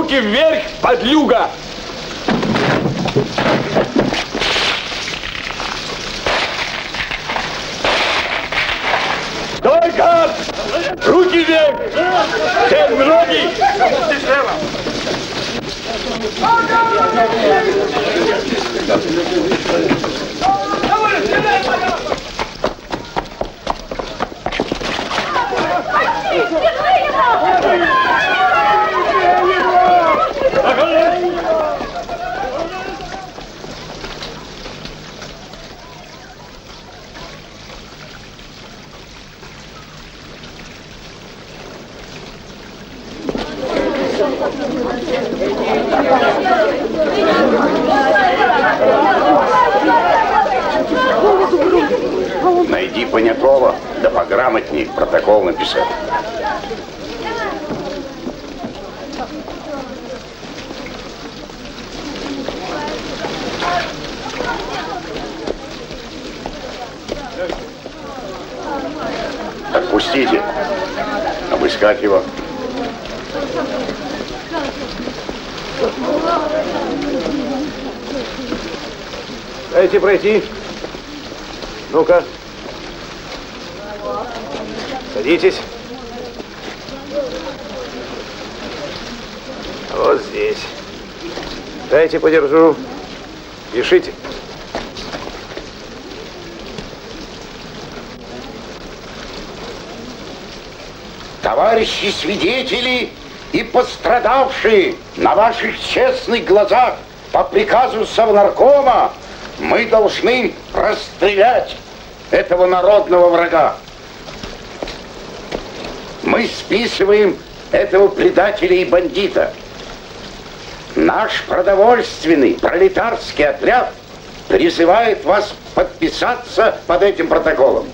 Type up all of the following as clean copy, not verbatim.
Руки вверх, подлюга! Давай, гад! Руки вверх! Всем ноги! Найди понятого, да пограмотней протокол написать. Отпустите. Обыскать его. Дайте пройти. Ну-ка. Садитесь. Вот здесь. Дайте подержу. Пишите. Товарищи свидетели и пострадавшие, на ваших честных глазах по приказу Совнаркома мы должны расстрелять этого народного врага. Мы списываем этого предателя и бандита. Наш продовольственный пролетарский отряд призывает вас подписаться под этим протоколом.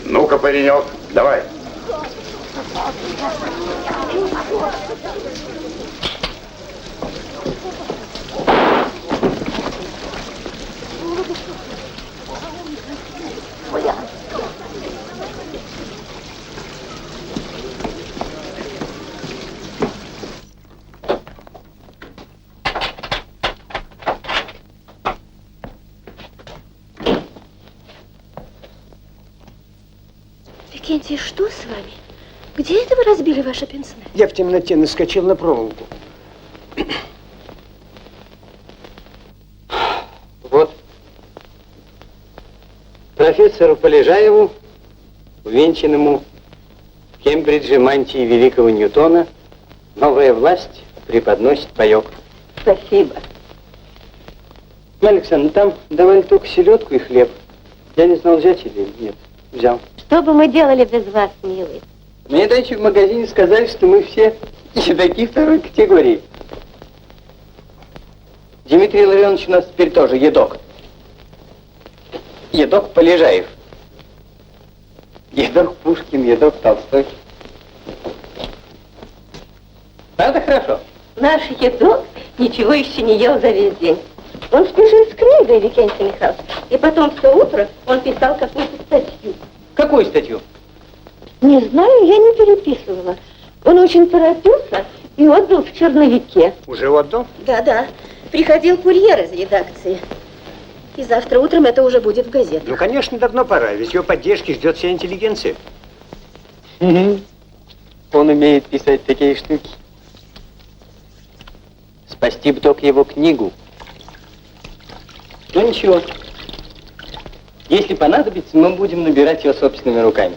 Ну-ка, паренек, давай. Викентий, что с вами? Где это вы разбили ваше пенсне? Я в темноте наскочил на проволоку. Вот. Профессору Полежаеву, увенчанному в Кембридже мантии великого Ньютона, новая власть преподносит паёк. Спасибо. Александр, там давали только селедку и хлеб. Я не знал, взять или нет. Взял. Что бы мы делали без вас, милый? Мне дальше в магазине сказали, что мы все едоки второй категории. Дмитрий Илларионович у нас теперь тоже едок. Едок Полежаев. Едок Пушкин, едок Толстой. Правда хорошо? Наш едок ничего еще не ел за весь день. Он спешил с книгой, Викентий Михайлович. И потом все утро он писал какую-то статью. Какую статью? Не знаю, я не переписывала. Он очень торопился и отдал в черновике. Уже отдал? Да. Приходил курьер из редакции. И завтра утром это уже будет в газетах. Ну, конечно, давно пора, ведь его поддержки ждет вся интеллигенция. Он умеет писать такие штуки. Спасти бы только его книгу. Ну ничего. Если понадобится, мы будем набирать ее собственными руками.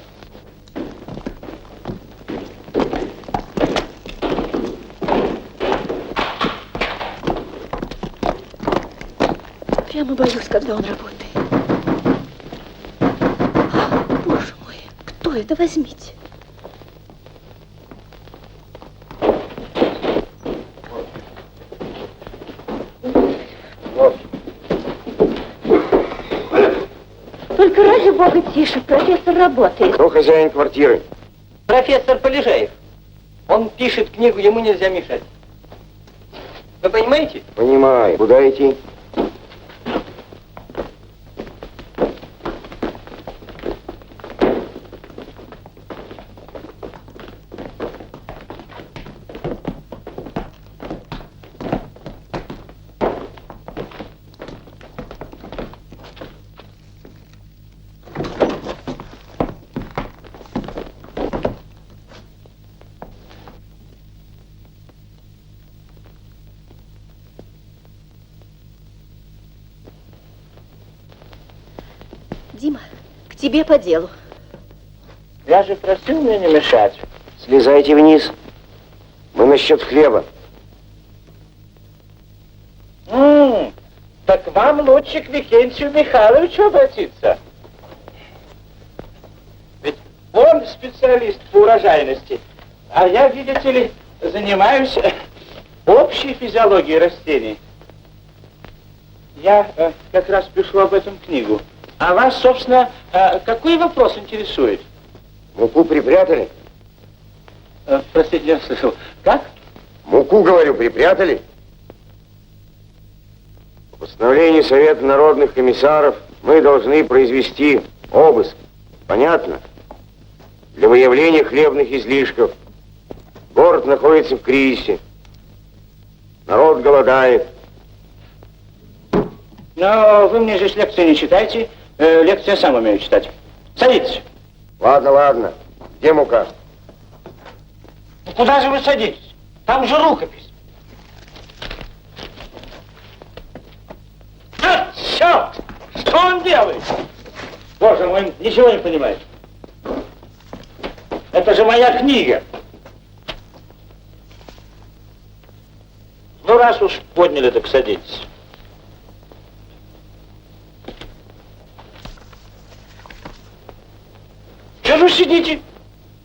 Прямо боюсь, когда он работает. Боже мой, кто это? Возьмите. Только ради бога тише, профессор работает. Кто хозяин квартиры? Профессор Полежаев. Он пишет книгу, ему нельзя мешать. Вы понимаете? Понимаю. Куда идти? Дима, к тебе по делу. Я же просил мне не мешать. Слезайте вниз. Мы насчет хлеба. Так вам лучше к Викентию Михайловичу обратиться. Ведь он специалист по урожайности, а я, видите ли, занимаюсь общей физиологией растений. Я как раз пишу об этом книгу. А вас, собственно, какой вопрос интересует? Муку припрятали? Простите, я слышал. Как? Муку, говорю, припрятали? По постановлению Совета народных комиссаров мы должны произвести обыск. Понятно? Для выявления хлебных излишков. Город находится в кризисе. Народ голодает. Но вы мне же лекции не читайте. Лекции я сам умею читать. Садитесь. Ладно, ладно. Где мука? Ну, куда же вы садитесь? Там же рукопись. Черт! Что он делает? Боже мой, ничего не понимает. Это же моя книга. Ну, раз уж подняли, так садитесь. Что же вы сидите?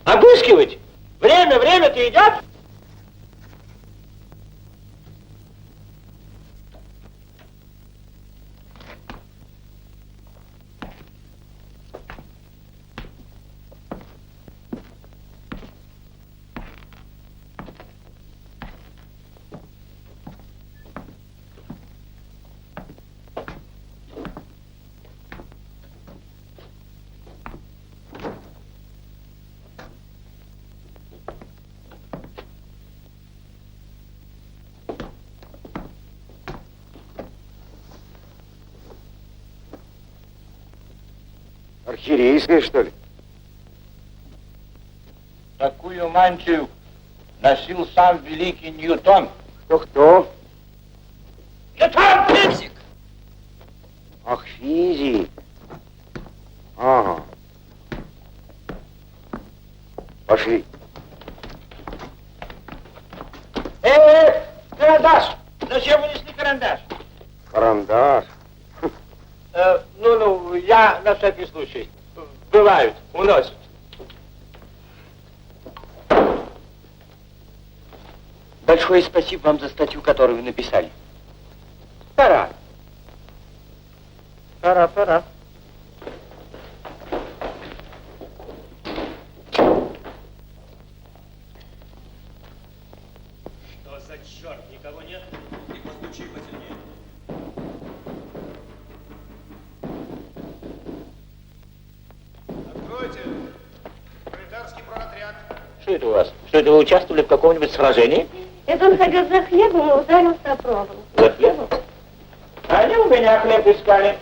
Обыскиваете? Время-то идет. Архиерейская, что ли? Такую мантию носил сам великий Ньютон. Кто? Ньютон, физик! Ах, физик. Ага. Пошли. Карандаш! Зачем вы несли карандаш? Карандаш. Я на всякий случай. Бывают, уносят. Большое спасибо вам за статью, которую вы написали. Пора. Пора. Что за черт? Никого нет? И постучи посильнее. Откройте! Пролетарский проотряд. Что это у вас? Что это вы участвовали в каком-нибудь сражении? Это он ходил за хлебом и ударился о проволоку. За хлебом? Они у меня хлеб искали.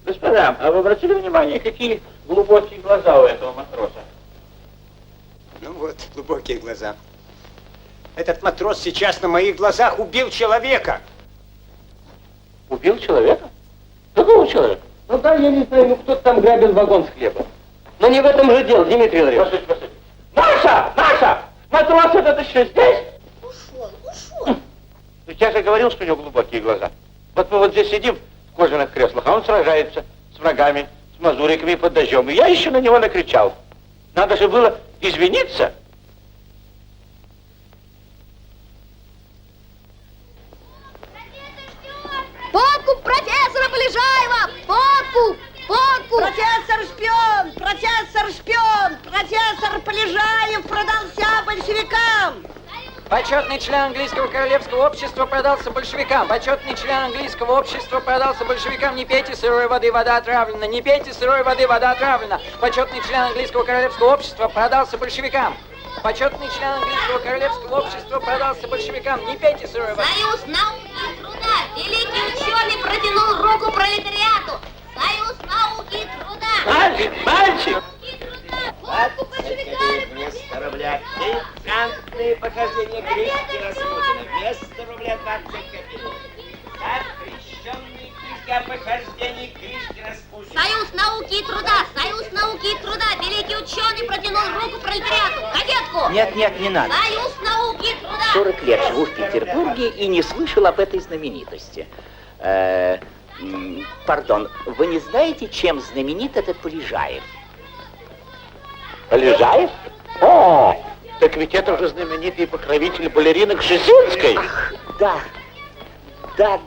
Господа, а вы обратили внимание, какие глубокие глаза у этого матроса? Ну вот, глубокие глаза. Этот матрос сейчас на моих глазах убил человека. Убил человека? Какого человека? Ну да, я не знаю, кто-то там грабил вагон с хлебом. Но не в этом же дело, Дмитрий Андреевич. Послушайте. Маша! Матрос этот еще здесь? Ушел. Я же говорил, что у него глубокие глаза. Вот мы вот здесь сидим в кожаных креслах, а он сражается с врагами, с мазуриками под дождем. И я еще на него накричал. Надо же было извиниться. Подкуп профессора Полежаева! Подкуп! Профессор шпион! Профессор Полежаев продался большевикам! Почетный член английского королевского общества продался большевикам. Почетный член английского общества продался большевикам. Не пейте сырой воды, вода отравлена. Не пейте сырой воды, вода отравлена. Почетный член английского королевского общества продался большевикам. Почетный член английского королевского общества продался большевикам. Не пейте сырой воды. Союз науки и труда. Великий ученый протянул руку пролетариату. Союз науки и труда. Мальчик, мальчик! Водку большевиками. Вместо рубля 30 похождения Кришки Распутина. Вместо рубля 20 копеек. Запрещенные книги о похождении Кришки Распутина. Союз науки и труда. Союз науки и труда. Великий ученый протянул руку пролетариату. Кадетку. Нет, не надо. Союз науки и труда. 40 лет живу в Петербурге и не слышал об этой знаменитости. Пардон, вы не знаете, чем знаменит этот Полежаев? Полежаев? О, так ведь это же знаменитый покровитель балеринок Шесинской. Ах, да. Да.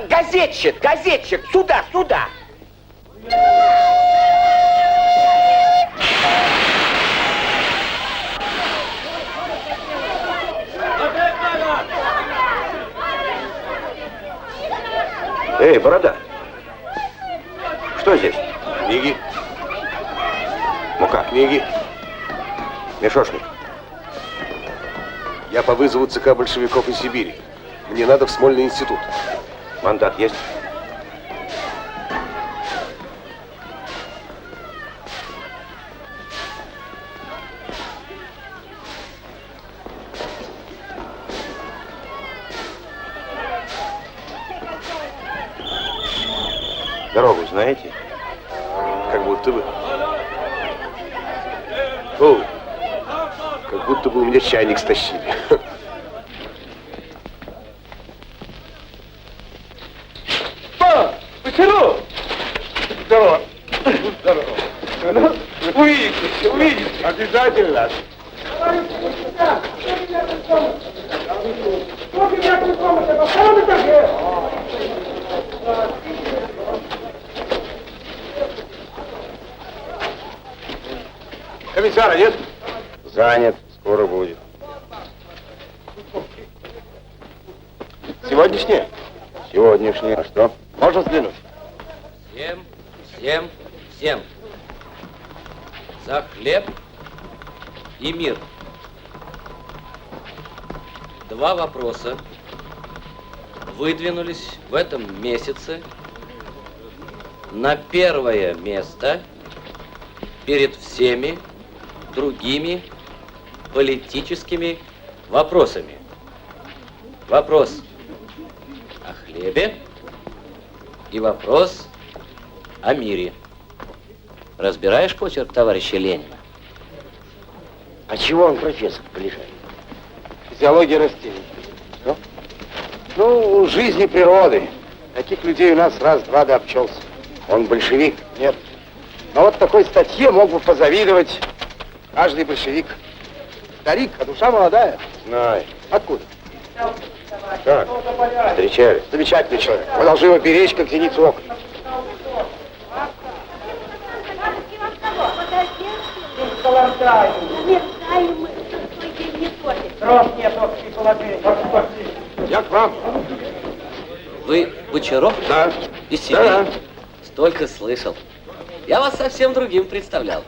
Газетчик, сюда. Эй, борода, что здесь? Книги. Мука. Книги. Мешошник. Я по вызову ЦК большевиков из Сибири. Мне надо в Смольный институт. Мандат есть? Дорогу знаете? Как будто бы. О, как будто бы у меня чайник стащили. Почему? Здорово. Увидитесь. Обязательно. Комиссара нет? Занят, скоро будет. Сегодняшнее? Сегодняшний. А что? Можно взглянуть? Всем. За хлеб и мир. 2 вопроса выдвинулись в этом месяце на первое место перед всеми другими политическими вопросами. Вопрос о хлебе и вопрос о мире. Разбираешь почерк товарища Ленина? А чего он профессор Полежаев? Физиология растений. Что? Ну, жизни природы. Таких людей у нас раз-два да обчелся. Он большевик? Нет. Но вот такой статье мог бы позавидовать каждый большевик. Старик, а душа молодая. Знаю. Откуда? Как? Встречались? Замечательный человек. Вы должны его беречь, как зеницу ока. Я к вам. Вы Бочаров? Да. Из Сибири? Да. Столько слышал. Я вас совсем другим представлял.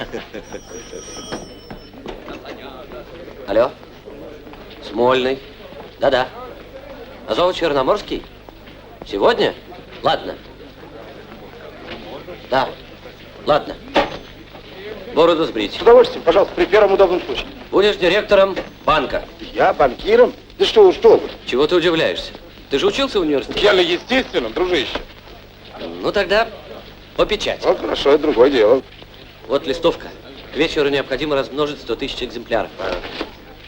Алло? Смольный? Да-да. Азово-Черноморский? Сегодня? Ладно. Да. Ладно. Бороду сбрить. С удовольствием, пожалуйста, при первом удобном случае. Будешь директором банка. Я банкиром? Да что вы. Чего ты удивляешься? Ты же учился в университете? Я естественно, дружище. Ну тогда по печати. Ну, хорошо, это другое дело. Вот листовка. К вечеру необходимо размножить 100 000 экземпляров.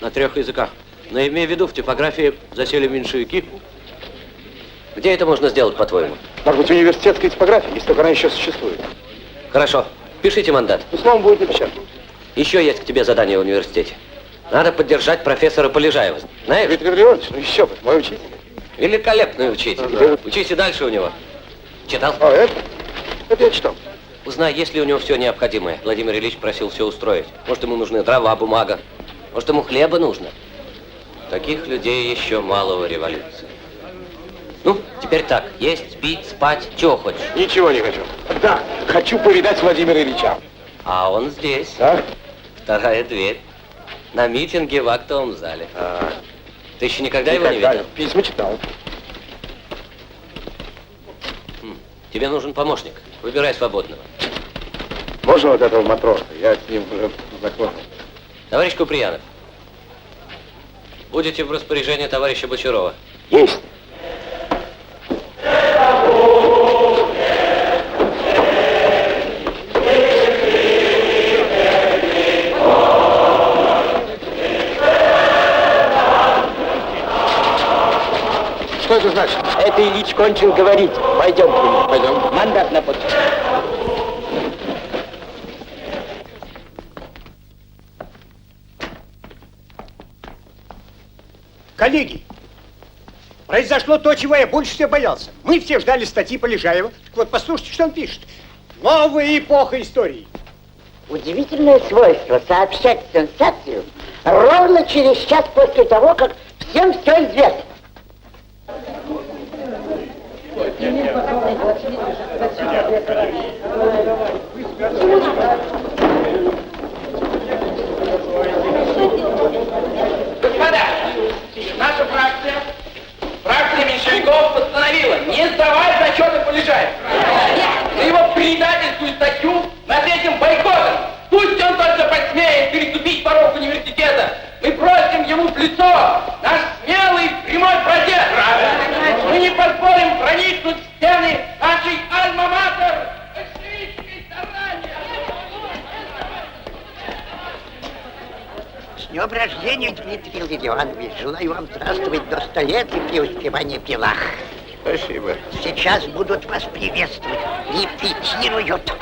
На 3 языках. Но имей в виду, в типографии засели меньшевики. Где это можно сделать, по-твоему? Может быть, университетская типография, если только она еще существует. Хорошо. Пишите мандат. Ну, словом, будет напечатано. Еще есть к тебе задание в университете. Надо поддержать профессора Полежаева. Знаешь? Дмитрий Григорьевич, ну еще бы, мой учитель. Великолепный учитель. Да. Учись и дальше у него. Читал? А, это я читал. Узнай, есть ли у него все необходимое. Владимир Ильич просил все устроить. Может, ему нужны дрова, бумага. Может, ему хлеба нужно. Таких людей еще мало в революции. Ну, теперь так, есть, пить, спать, чего хочешь? Ничего не хочу. Да, хочу повидать Владимира Ильича. А он здесь. А? Вторая дверь. На митинге в актовом зале. Ты еще никогда его не видел? Письма читал. Тебе нужен помощник. Выбирай свободного. Можно вот этого матроса? Я с ним уже знаком. Товарищ Куприянов, будете в распоряжении товарища Бочарова. Есть. Что это значит? Это Ильич кончил говорить. Пойдем к нему. Пойдем. Мандат на подпись. Коллеги, произошло то, чего я больше всего боялся. Мы все ждали статьи Полежаева. Так вот, послушайте, что он пишет. Новая эпоха истории. Удивительное свойство сообщать сенсацию ровно через час после того, как всем все известно. Господа, наша фракция меньшевиков постановила не сдавать зачеты Полежаева. За его предательскую статью над этим бойкотом. Пусть он только посмеет переступить порог университета. Мы просим ему в лицо наш смелый прямой протест. Мы не позволим проникнуть в стены нашей альма-матер большевистской собрания. С днем рождения, Дмитрий Леонович. Желаю вам здравствовать до 100 лет и преуспевания в делах. Спасибо. Сейчас будут вас приветствовать. Репетируют.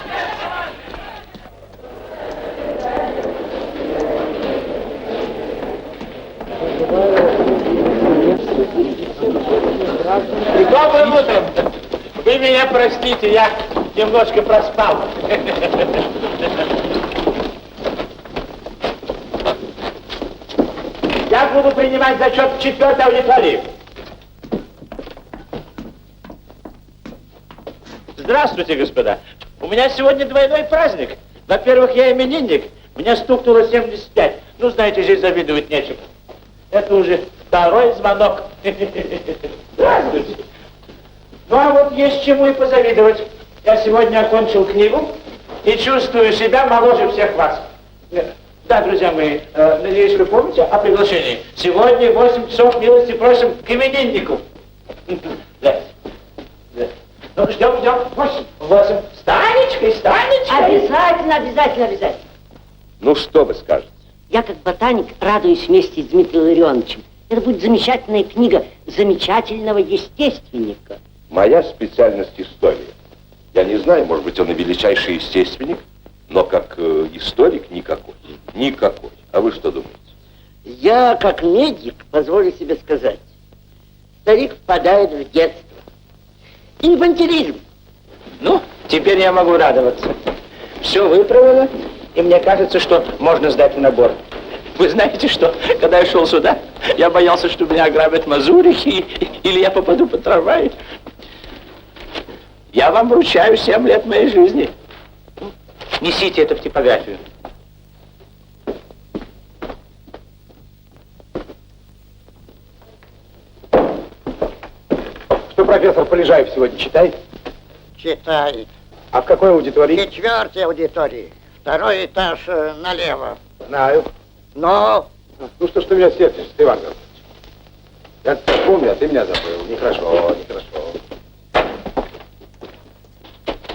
И добрым утром. Вы меня простите, я немножко проспал. Я буду принимать зачет в 4-й аудитории. Здравствуйте, господа. У меня сегодня двойной праздник. Во-первых, я именинник. Мне стукнуло 75. Ну, знаете, здесь завидовать нечем. Это уже второй звонок. Здравствуйте. Ну, а вот есть чему и позавидовать. Я сегодня окончил книгу и чувствую себя моложе всех вас. Да, друзья мои, надеюсь, вы помните о приглашении. Сегодня в 8 часов милости просим к имениннику. Да. Ну, ждем. 8. Станечкой. Обязательно. Ну, что вы скажете? Я, как ботаник, радуюсь вместе с Дмитрием Ларионовичем. Это будет замечательная книга замечательного естественника. Моя специальность история. Я не знаю, может быть, он и величайший естественник, но как историк никакой. Никакой. А вы что думаете? Я, как медик, позволю себе сказать, старик впадает в детство. Инфантилизм. Ну, теперь я могу радоваться. Все выправлено, и мне кажется, что можно сдать в набор. Вы знаете что, когда я шел сюда, я боялся, что меня ограбят мазурики, или я попаду под трамвай. Я вам вручаю 7 лет моей жизни. Несите это в типографию. Что профессор Полежаев сегодня читает? Читает. А в какой аудитории? 4-й аудитории. 2-й этаж налево. Знаю. Но... Ну что ж ты меня сердишься, Иван Гаврилович? Я помню, а ты меня забыл. Нехорошо.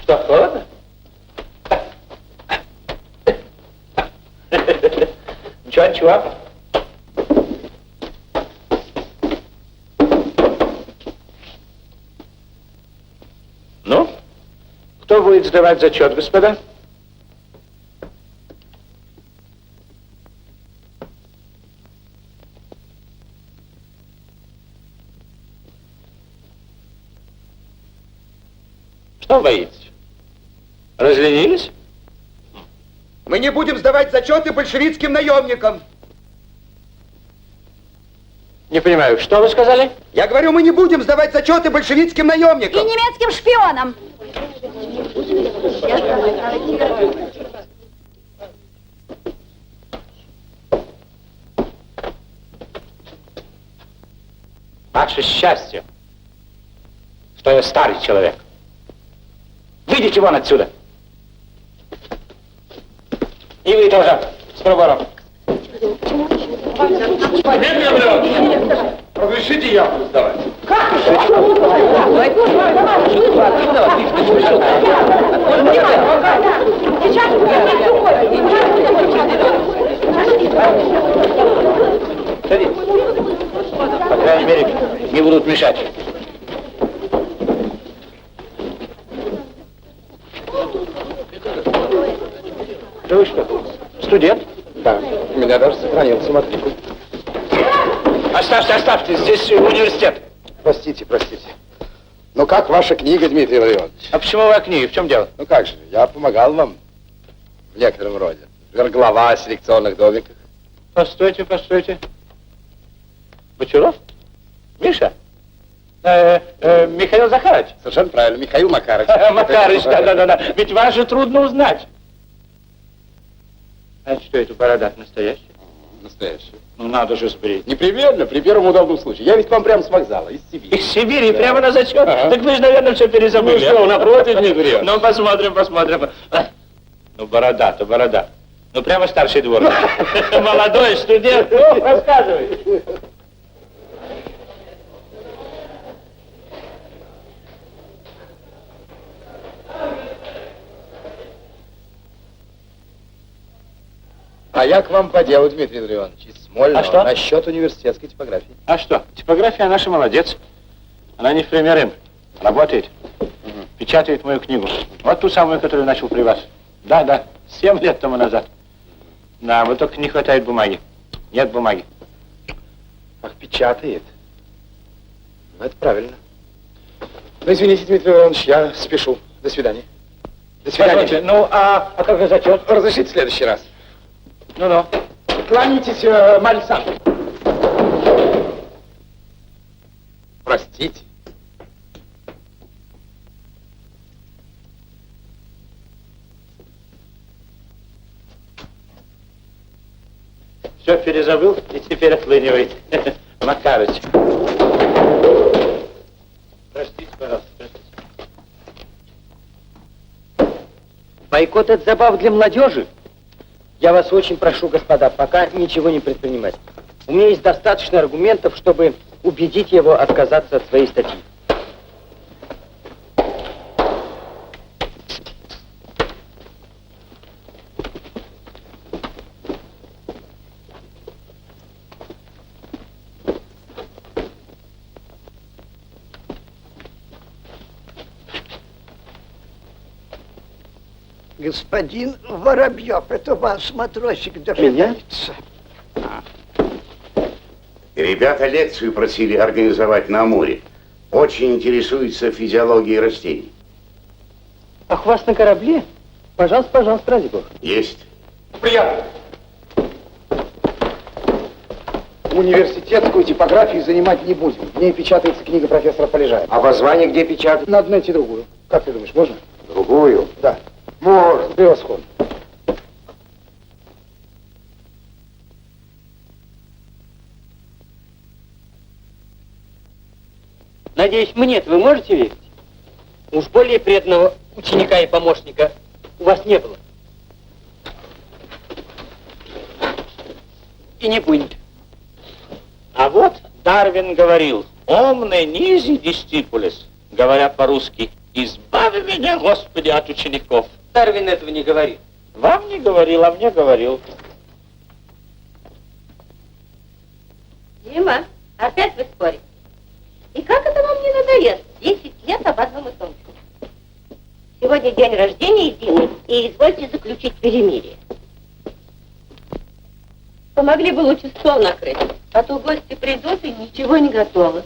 Что, холодно? Ничего. Ну, кто будет сдавать зачет, господа? Что боитесь? Разленились? Мы не будем сдавать зачеты большевистским наемникам. Не понимаю, что вы сказали? Я говорю, мы не будем сдавать зачеты большевистским наемникам. И немецким шпионам. Ваше счастье, что я старый человек. Выйдите вон отсюда. И вы тоже, с пробором. Разрешите я буду сдавать? По крайней мере, не будут мешать. Да вы что, студент? Да, у меня даже сохранился матрикул. Оставьте, оставьте, здесь университет. Простите, простите. Ну как ваша книга, Дмитрий Ларионович? А почему вы о книге? В чем дело? Ну как же, я помогал вам в некотором роде. Глава о селекционных домиках. Постойте, постойте. Бочаров? Миша? Михаил Захарович? Совершенно правильно, Михаил Макарович. Макарыч, да. Ведь вас же трудно узнать. А что это борода настоящая? Настоящий. Ну, надо же сбрить. Непременно, при первом удобном случае. Я ведь к вам прямо с вокзала, из Сибири. Из Сибири, да. Прямо на зачет? Ага. Так вы же, наверное, все перезабыли. Ну что, напротив, не врет. Ну, посмотрим. Ну, борода-то борода. Ну, прямо старший двор. Молодой студент. Ну, рассказывай. А я к вам по делу, Дмитрий Ларионович, из Смольного. А что? Насчет университетской типографии. А что? Типография наша молодец. Она не в пример им. Работает. Печатает мою книгу. Вот ту самую, которую начал при вас. Да, 7 лет тому назад. Да, вот только не хватает бумаги. Нет бумаги. Ах, печатает. Ну, это правильно. Ну, извините, Дмитрий Ларионович, я спешу. До свидания. До свидания. Позвольте, ну, а как же зачет? Разрешите в следующий раз. Ну-ну. Кланяйтесь, Марья Александровна. Простите. Все перезабыл и теперь отлынивает. Макарыч. Простите, пожалуйста, простите. Бойкот — это забава для молодежи. Я вас очень прошу, господа, пока ничего не предпринимать. У меня есть достаточно аргументов, чтобы убедить его отказаться от своей статьи. Господин Воробьев, это ваш матросик дожидается. Ребята лекцию просили организовать на Амуре. Очень интересуются физиологией растений. Ах, вас на корабле? Пожалуйста, ради бога. Есть. Приятно. Университетскую типографию занимать не будем. В ней печатается книга профессора Полежаева. А воззвание где печатать? Надо найти другую. Как ты думаешь, можно? Другую? Да. Можно. Превосходно. Надеюсь, мне-то вы можете верить? Уж более преданного ученика и помощника у вас не было. И не будет. А вот Дарвин говорил, «Omne nisi discipulis», говоря по-русски, «Избави меня, Господи, от учеников». Дарвин этого не говорит. Вам не говорил, а мне говорил. Дима, опять вы спорите? И как это вам не надоест? 10 лет об одном и том же. Сегодня день рождения Димы, и извольте заключить перемирие. Помогли бы лучше стол накрыть, а то гости придут и ничего не готово.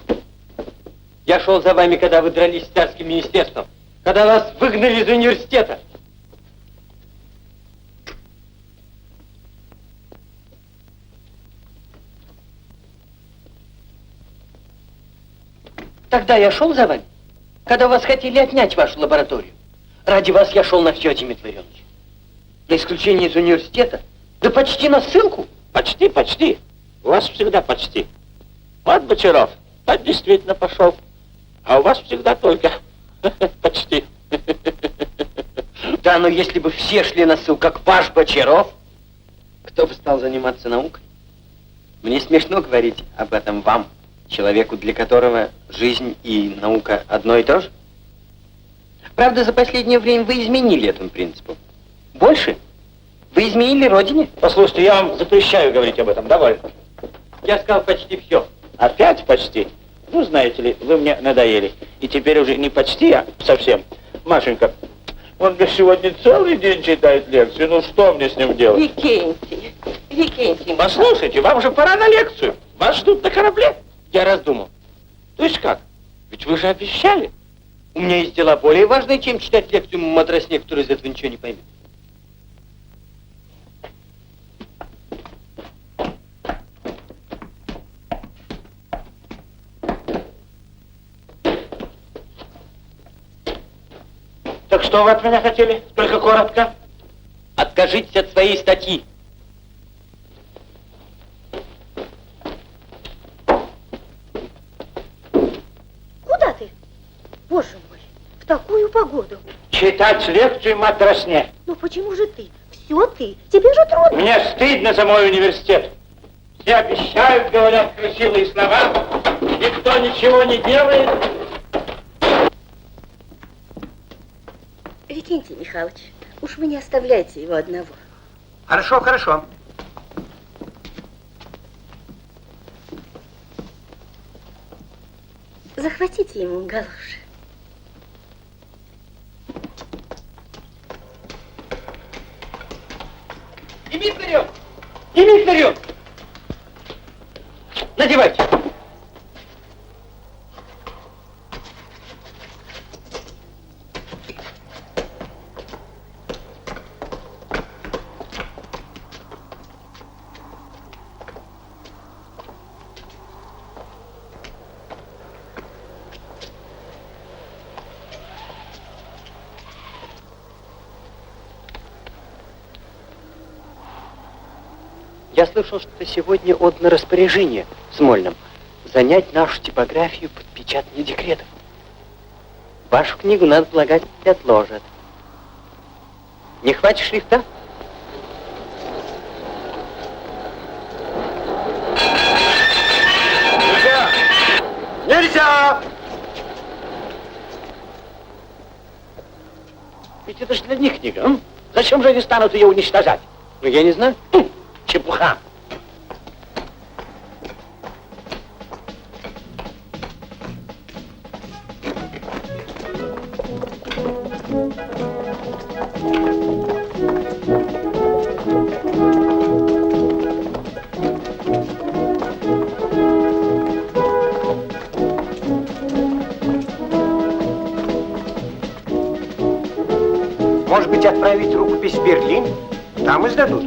Я шел за вами, когда вы дрались с царским министерством, когда вас выгнали из университета. Тогда я шел за вами, когда вас хотели отнять вашу лабораторию. Ради вас я шел на все, Дмитрий Ларионович. На исключение из университета, да почти на ссылку. Почти, почти. У вас всегда почти. Вот Бочаров, тот действительно пошел. А у вас всегда только почти. Да, но если бы все шли на ссылку, как ваш Бочаров, кто бы стал заниматься наукой? Мне смешно говорить об этом вам, человеку, для которого жизнь и наука одно и то же. Правда, за последнее время вы изменили этому принципу. Больше? Вы изменили родине? Послушайте, я вам запрещаю говорить об этом. Довольно. Я сказал почти все. Опять почти? Ну, знаете ли, вы мне надоели. И теперь уже не почти, а совсем. Машенька, он мне сегодня целый день читает лекцию. Ну, что мне с ним делать? Викентий. Послушайте, вам же пора на лекцию. Вас ждут на корабле. Я раздумал. То есть как? Ведь вы же обещали. У меня есть дела более важные, чем читать лекцию матросне, который из этого ничего не поймет. Так что вы от меня хотели? Только коротко. Откажитесь от своей статьи. Куда ты? Боже мой, в такую погоду. Читать лекцию матросне. Ну почему же ты? Все ты. Тебе же трудно. Мне стыдно за мой университет. Все обещают, говорят красивые слова. Никто ничего не делает. Викентий Михайлович, уж вы не оставляйте его одного. Хорошо, хорошо. Захватите ему галоши. Дмитриев! Дмитриев! Надевайте. Я слышал, что сегодня отдано распоряжение Смольным занять нашу типографию под печатание декретов. Вашу книгу, надо полагать, отложат. Не хватит шрифта? Нельзя! Нельзя! Ведь это же для них книга. М? Зачем же они станут ее уничтожать? Ну, я не знаю. Чепуха. Может быть, отправить рукопись в Берлин? Там издадут.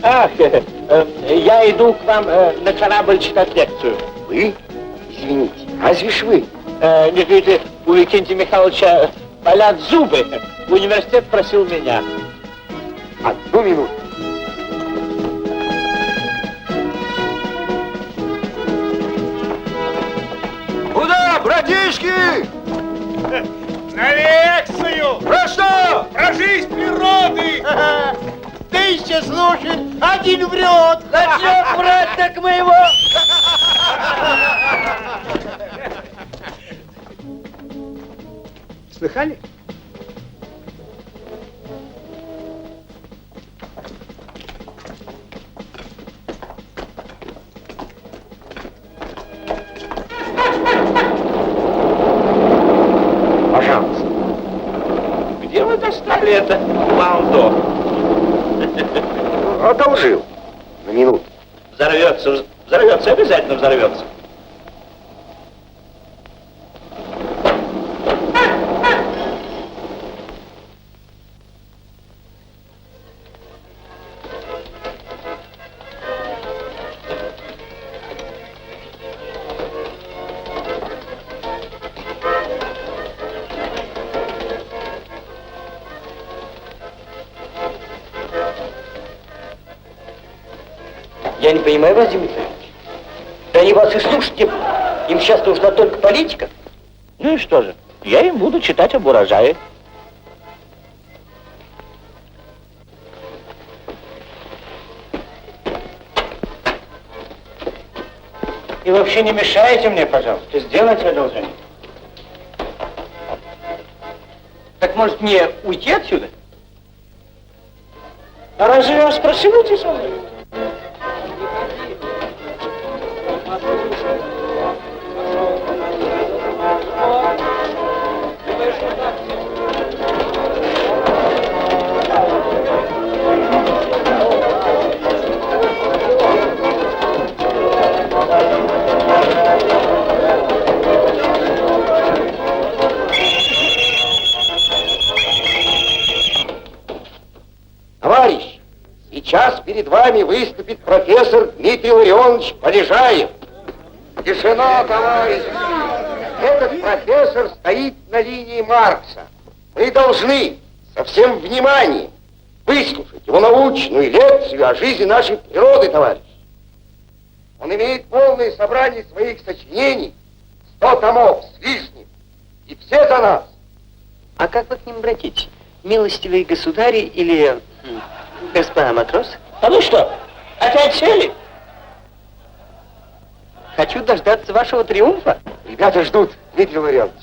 Ах, я иду к вам на корабль читать лекцию. Вы? Извините, разве ж вы? Не видите, у Викентия Михайловича болят зубы. Университет просил меня. Одну минуту. Куда, братишки? На лекцию! Про что? Про жизнь природы! 1000 слушает, один врет! Зачем врать, так мы его... Слыхали? Пожалуйста. Где вы достали это ландо? Одолжил. На минуту. Взорвется, взорвется, обязательно взорвется. Я не понимаю вас, Дмитрий Ильич. Да они вас и слушать не будут. Им сейчас нужна только политика. Ну и что же? Я им буду читать об урожае. И вообще не мешайте мне, пожалуйста. Сделайте одолжение. Так может мне уйти отсюда? А разве я вас спросил уйти со мной? Товарищ, сейчас перед вами выступит профессор Дмитрий Ларионович Полежаев. Тишина, товарищи! Этот профессор стоит на линии Маркса. Мы должны со всем вниманием выслушать его научную лекцию о жизни нашей природы, товарищ. Он имеет полное собрание своих сочинений, 100 томов с лишним, и все за нас. А как вы к ним обратитесь? Милостивые государи или господа матросы? А вы что, опять сели? Хочу дождаться вашего триумфа. Ребята ждут, Дмитрий Ларионович.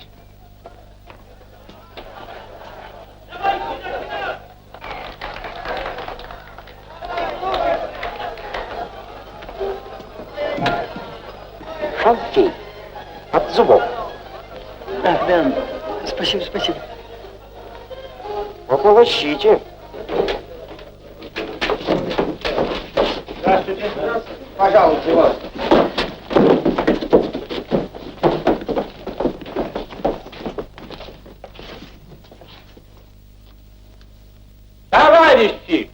Шалфей от зубов. Ах, да. Спасибо, спасибо. Пополощите. Здравствуйте. Пожалуйте, вот. Товарищи!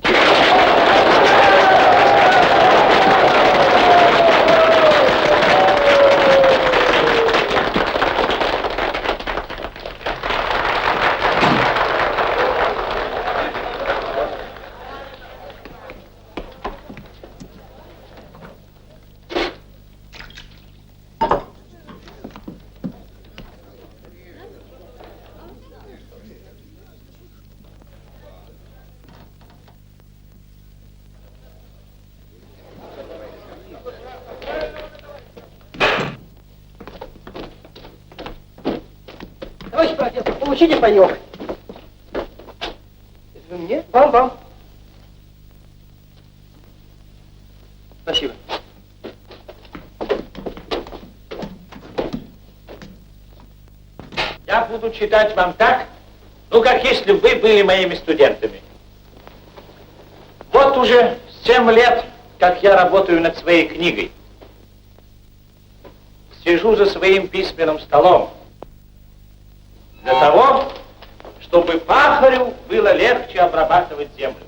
Товарищ профессор, получите паёк. Это вы мне? Вам. Спасибо. Я буду читать вам так, ну, как если бы вы были моими студентами. Вот уже 7 лет, как я работаю над своей книгой. Сижу за своим письменным столом. Для того, чтобы пахарю было легче обрабатывать землю.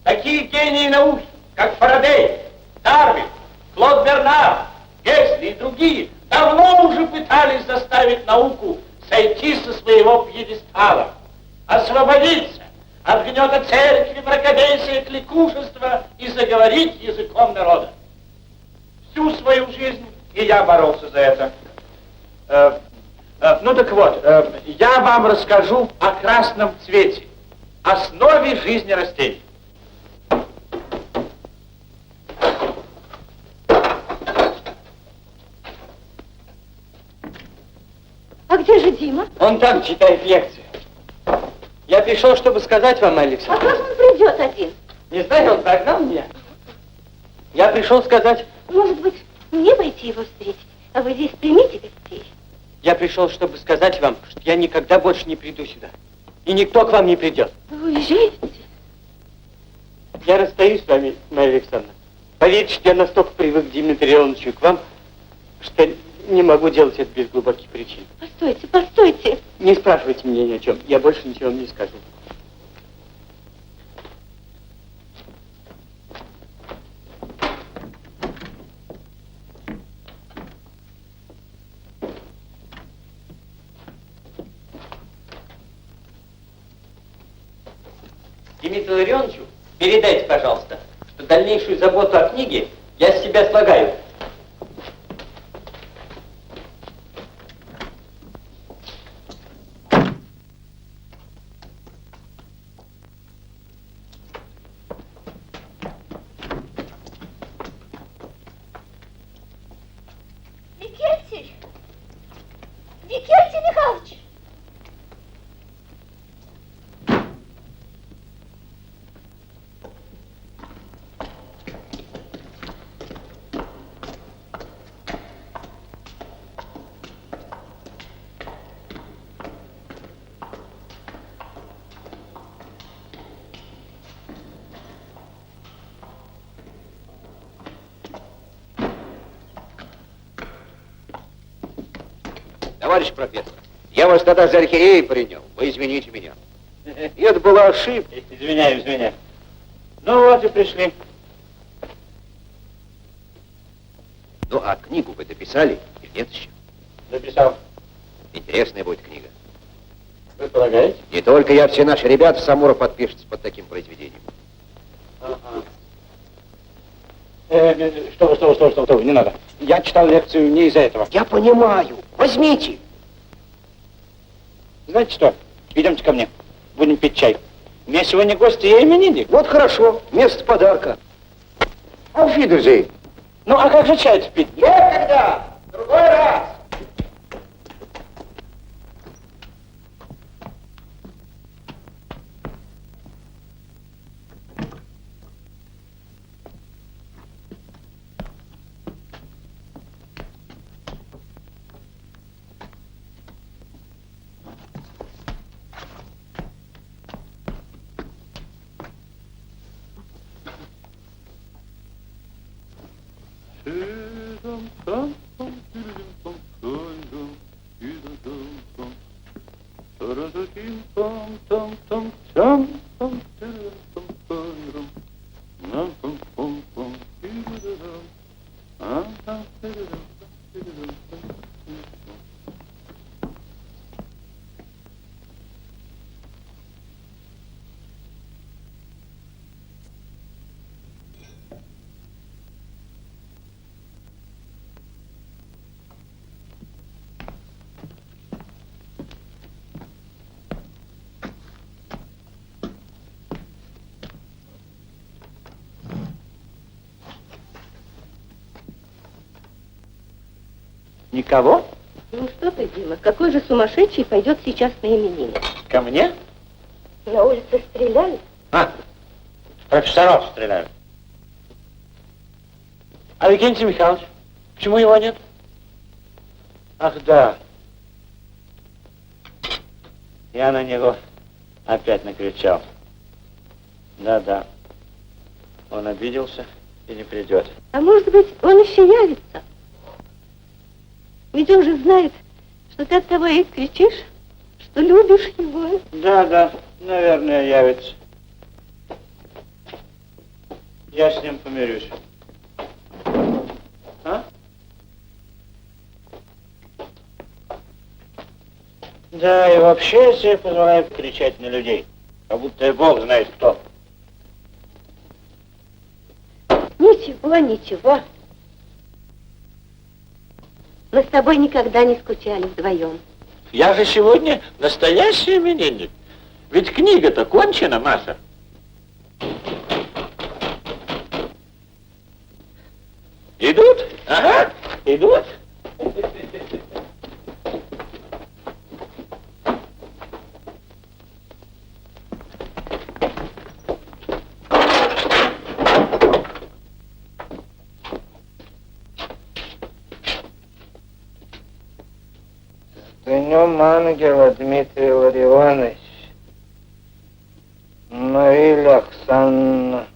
Такие гении науки, как Фарадей, Дарвин, Клод Бернар, Гесли и другие, давно уже пытались заставить науку сойти со своего пьедестала, освободиться от гнета церкви, мракобесия, кликушества и заговорить языком народа. Всю свою жизнь и я боролся за это. Ну так вот, я вам расскажу о красном цвете, основе жизни растений. А где же Дима? Он там читает лекцию. Я пришел, чтобы сказать вам, А Александр. как он придет один? Не знаю, он прогнал меня. Я пришел сказать... Может быть, мне пойти его встретить, а вы здесь примите гостей? Я пришел, чтобы сказать вам, что я никогда больше не приду сюда. И никто к вам не придет. Вы уезжаете? Я расстаюсь с вами, Марья Александровна. Поверьте, что я настолько привык к Дмитрию Ионовичу и к вам, что не могу делать это без глубоких причин. Постойте, постойте. Не спрашивайте меня ни о чем. Я больше ничего вам не скажу. Дмитрию Ларионовичу передайте, пожалуйста, что дальнейшую заботу о книге я с себя слагаю. Викентий! Викентий Михайлович! Товарищ профессор, я вас тогда за архиерея принял. Вы извините меня. И это была ошибка. Извиняю. Ну вот и пришли. Ну, а книгу вы дописали или нет еще? Записал. Интересная будет книга. Вы полагаете? Не только я, все наши ребята Самуров подпишутся под таким произведением. Ага. Что, не надо. Я читал лекцию не из-за этого. Я понимаю. Возьмите. Знаете что? Идемте ко мне. Будем пить чай. У меня сегодня гости, я именинник. Вот хорошо. Место подарка. Auf Wiedersehen. Ну, а как же чай пить? Некогда. Другой раз. Никого? Ну что ты, Дима, какой же сумасшедший пойдет сейчас на именины? Ко мне? На улице стреляли? Профессоров стреляют. А Викентий Михайлович? Почему его нет? Ах, да. Я на него опять накричал. Да. Он обиделся и не придет. А может быть, он еще явится? Ведь он же знает, что ты от того и кричишь, что любишь его. Да, наверное, явится. Я с ним помирюсь. А? Да, и вообще я себе позволяю кричать на людей, как будто и Бог знает кто. Ничего. Мы с тобой никогда не скучали вдвоем. Я же сегодня настоящий именинник. Ведь книга-то кончена, Маша. Идут? Ага, идут. Днем ангела Дмитрий Ларионович, Мария Оксана.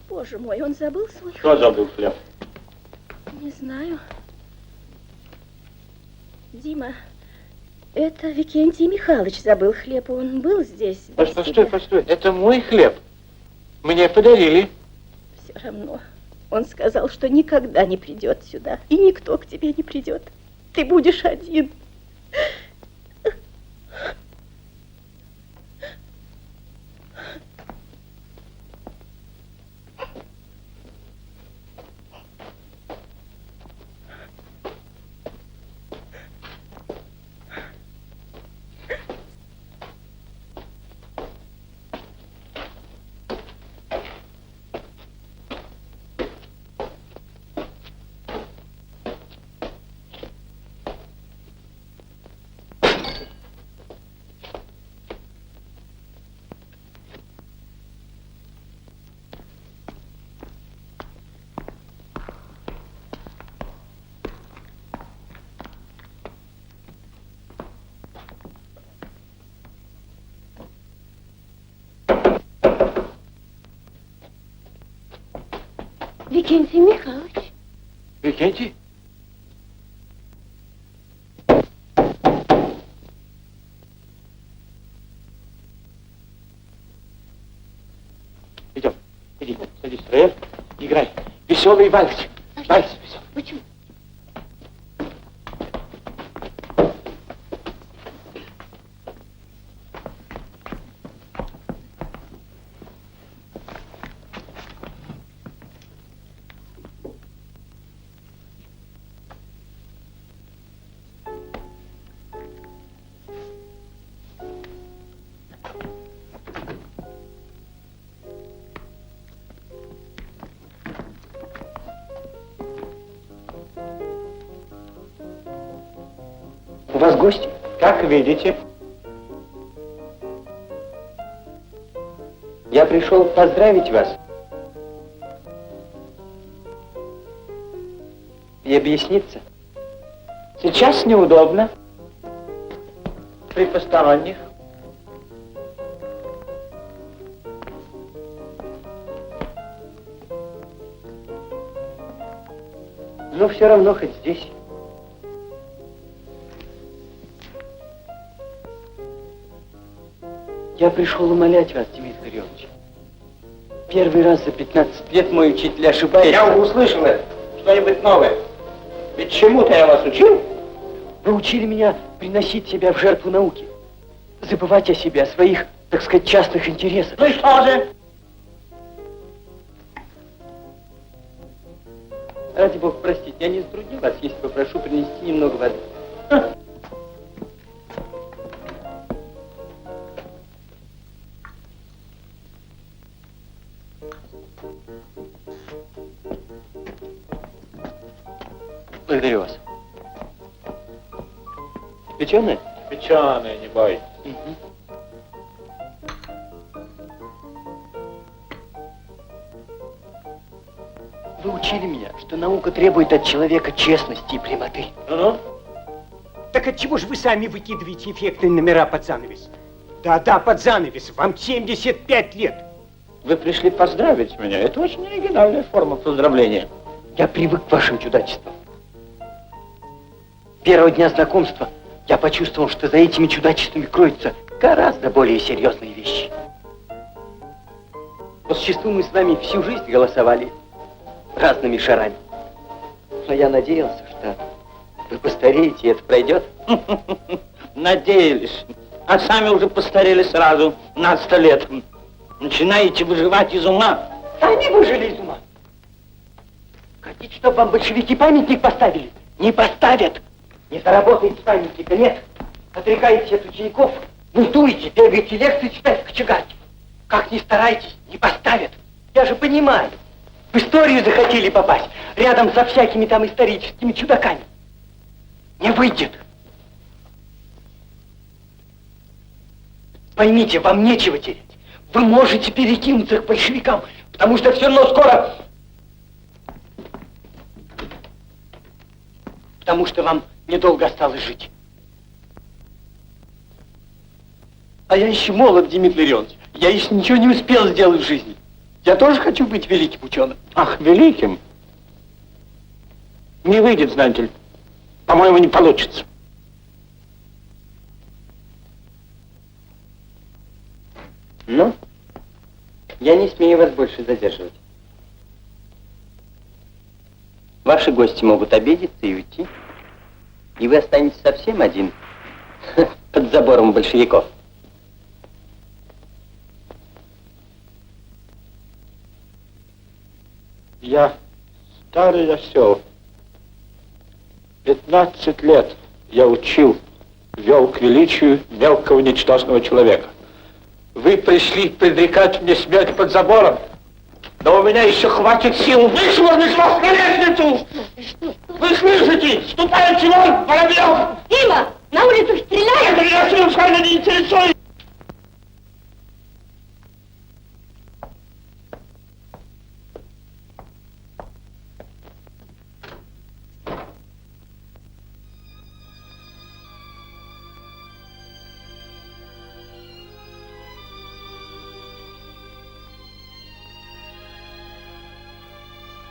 Боже мой, он забыл свой... Кто забыл хлеб? Не знаю. Дима, это Викентий Михайлович забыл хлеб. Он был здесь. Постой. Это мой хлеб. Мне подарили. Все равно. Он сказал, что никогда не придет сюда. И никто к тебе не придет. Ты будешь один. Викентий Михайлович. Викентий? Идем, иди, садись, Раэль, играй. Веселый вальс. Вальс веселый. Почему? У вас гости? Как видите. Я пришел поздравить вас и объясниться. Сейчас неудобно. При посторонних. Но все равно хоть здесь. Я пришел умолять вас, Дмитрий Леонидович. Первый раз за 15 лет мой учитель ошибается. Я услышал это. Что-нибудь новое. Ведь чему-то я вас учил? Вы учили меня приносить себя в жертву науки. Забывать о себе, о своих, так сказать, частных интересах. Ну и что же? Ради бога, простите, я не затрудню вас, если попрошу принести немного воды. Благодарю вас. Печеное? Печеное, не бойтесь. Вы учили меня, что наука требует от человека честности и прямоты. Ну-ну. Так отчего же вы сами выкидываете эффектные номера под занавес? Да-да, под занавес. Вам 75 лет. Вы пришли поздравить меня. Это очень оригинальная форма поздравления. Я привык к вашим чудачествам. Первого дня знакомства я почувствовал, что за этими чудачествами кроются гораздо более серьезные вещи. По существу мы с вами всю жизнь голосовали разными шарами. Но я надеялся, что вы постареете, и это пройдет. Надеялись. А сами уже постарели сразу на 100 лет. Начинаете выживать из ума. Сами выжили из ума. Хотите, чтобы вам большевики памятник поставили? Не поставят. Не заработаете памятника, нет. Отрекаетесь от учеников, бунтуете, бегаете лекции читать в кочегарке. Как ни старайтесь, не поставят. Я же понимаю. В историю захотели попасть, рядом со всякими там историческими чудаками. Не выйдет. Поймите, вам нечего терять. Вы можете перекинуться к большевикам, потому что все равно скоро... Потому что вам недолго осталось жить. А я еще молод, Дмитрий Леонидович. Я еще ничего не успел сделать в жизни. Я тоже хочу быть великим ученым. Ах, великим? Не выйдет, знаете ли. По-моему, не получится. Ну, я не смею вас больше задерживать. Ваши гости могут обидеться и уйти, и вы останетесь совсем один под забором большевиков. Я старый осел. 15 лет я учил, вел к величию мелкого ничтожного человека. Вы пришли предрекать мне смерть под забором, но у меня еще хватит сил вышвырнуть вас на лестницу! Вы слышите? Ступайте вон, Воробьев! Дима, на улицу стреляют! Это меня совершенно не интересует!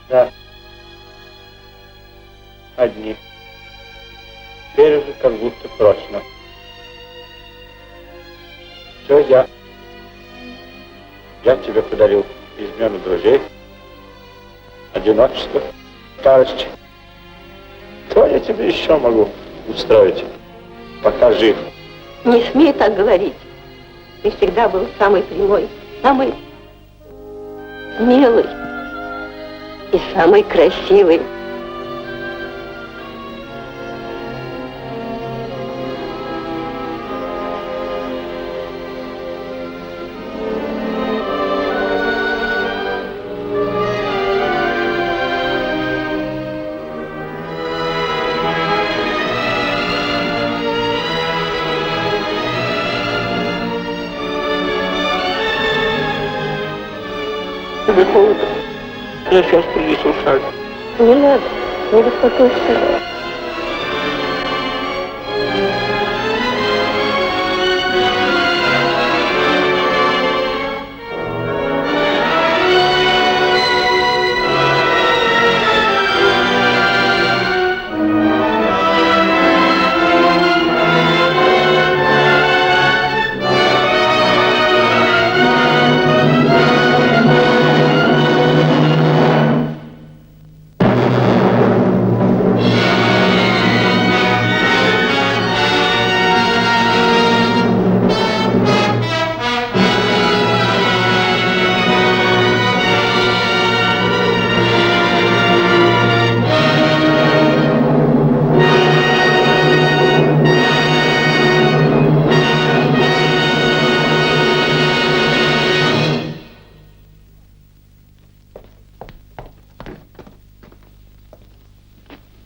Да. Одни. Теперь уже как будто прочно. Все я. Я тебе подарил измену друзей, одиночество, старость. Что я тебе еще могу устроить, пока жив? Не смей так говорить. Ты всегда был самый прямой, самый смелый и самый красивый. Тебе холодно? Я сейчас принесу шаль. Не надо, не беспокойся.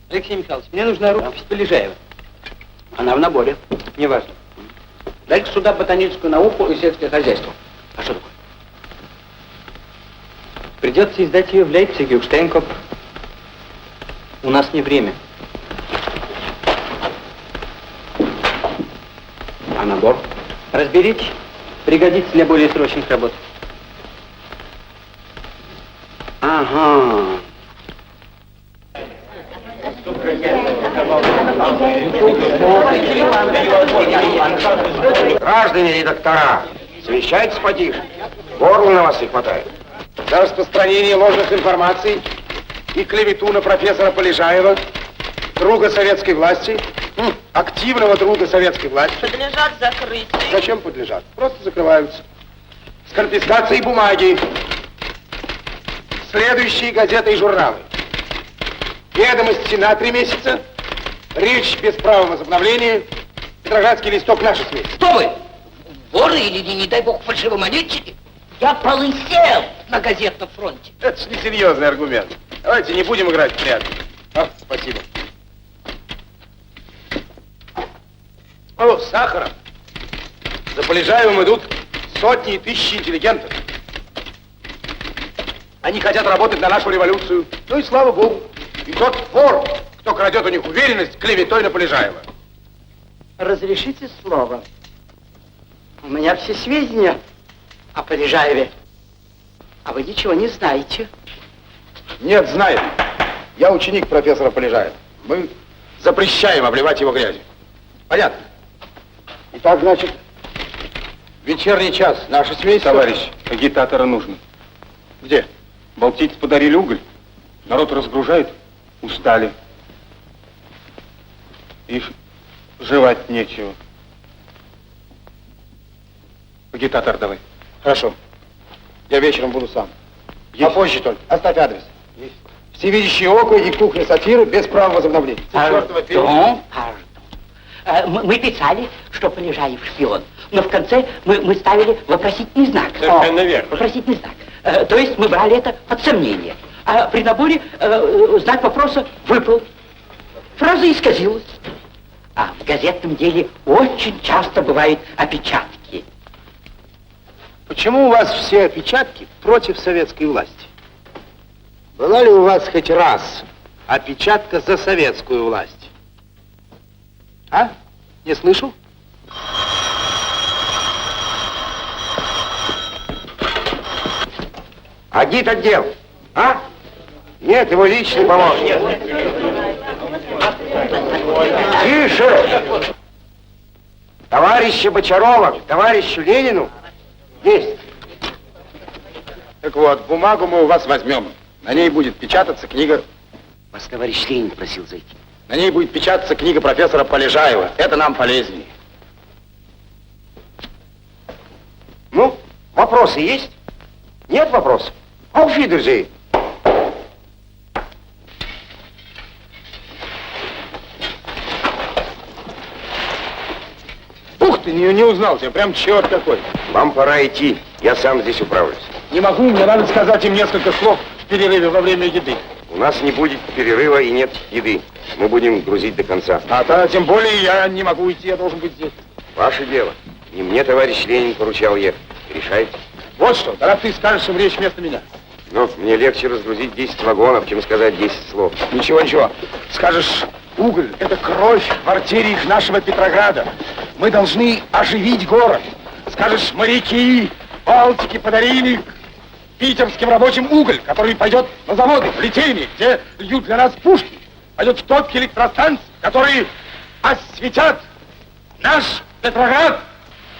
Алексей Михайлович, мне нужна рукопись Полежаева. Она в наборе. Неважно. Дайте сюда ботаническую науку и сельское хозяйство. А что такое? Придется издать ее в Лейпциге, у Штейнкопф. У нас не время. А набор? Разберитесь, пригодится для более срочных работ. Ага. Граждане редактора, совещайтесь потише. Горла на вас не хватает. За распространение ложных информаций и клевету на профессора Полежаева, друга советской власти, активного друга советской власти. Подлежат закрытию. Зачем подлежат? Просто закрываются. С конфискацией бумаги. Следующие газеты и журналы. Ведомости на 3 месяца. Речь без права возобновления. Петроградский листок на 6 месяцев. Что вы? Воры или, не дай бог, фальшивомонетчики? Я полысел на газетном фронте. Это ж несерьезный аргумент. Давайте не будем играть в прятки. Спасибо. О, с сахаром. За Полежаевым идут сотни и тысячи интеллигентов. Они хотят работать на нашу революцию. Ну и слава богу. И тот вор, кто крадет у них уверенность, клеветой на Полежаева. Разрешите слово. У меня все сведения о Полежаеве. А вы ничего не знаете. Нет, знает. Я ученик профессора Полежаева. Мы запрещаем обливать его грязью. Понятно? Итак, значит, Вечерний час. Наше семейство... Товарищ, агитатора нужно. Где? Балтийцы подарили уголь. Народ разгружает. Устали. И жевать нечего. Агитатор давай. Хорошо. Я вечером буду сам. Есть. А позже только. Оставь адрес. Есть. Всевидящее око и кухня сатиры без права возобновления. Мы писали, что Полежаев шпион, но в конце мы ставили вопросительный знак. Совершенно верно. Вопросительный знак. То есть мы брали это под сомнение. А при наборе знак вопроса выпал. Фраза исказилась. А в газетном деле очень часто бывают опечатки. Почему у вас все опечатки против советской власти? Была ли у вас хоть раз опечатка за советскую власть? А? Не слышу? Агитотдел. А? Нет, его личный помощник. Тише! Товарища Бочарова, к товарищу Ленину. Есть. Так вот, бумагу мы у вас возьмем. На ней будет печататься книга... Вас товарищ Ленин просил зайти. На ней будет печататься книга профессора Полежаева. Это нам полезнее. Ну, вопросы есть? Нет вопросов? Auf Wiedersehen. Ух ты, не узнал тебя, прям черт какой. Вам пора идти, я сам здесь управлюсь. Не могу, мне надо сказать им несколько слов в перерыве во время еды. У нас не будет перерыва и нет еды. Мы будем грузить до конца. А тем более я не могу уйти, я должен быть здесь. Ваше дело. Не мне товарищ Ленин поручал ехать. Решайте. Вот что, тогда ты скажешь им речь вместо меня. Но мне легче разгрузить 10 вагонов, чем сказать 10 слов. Ничего. Скажешь, уголь — это кровь в артериях нашего Петрограда. Мы должны оживить город. Скажешь, моряки Балтики подарили питерским рабочим уголь, который пойдет на заводы, в литейные, где льют для нас пушки. Пойдет в топки электростанций, которые осветят наш Петроград.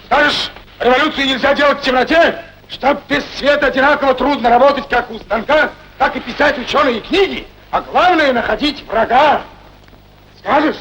Скажешь, революцию нельзя делать в темноте, чтоб без света одинаково трудно работать как у станка, так и писать ученые книги, а главное — находить врага. Скажешь?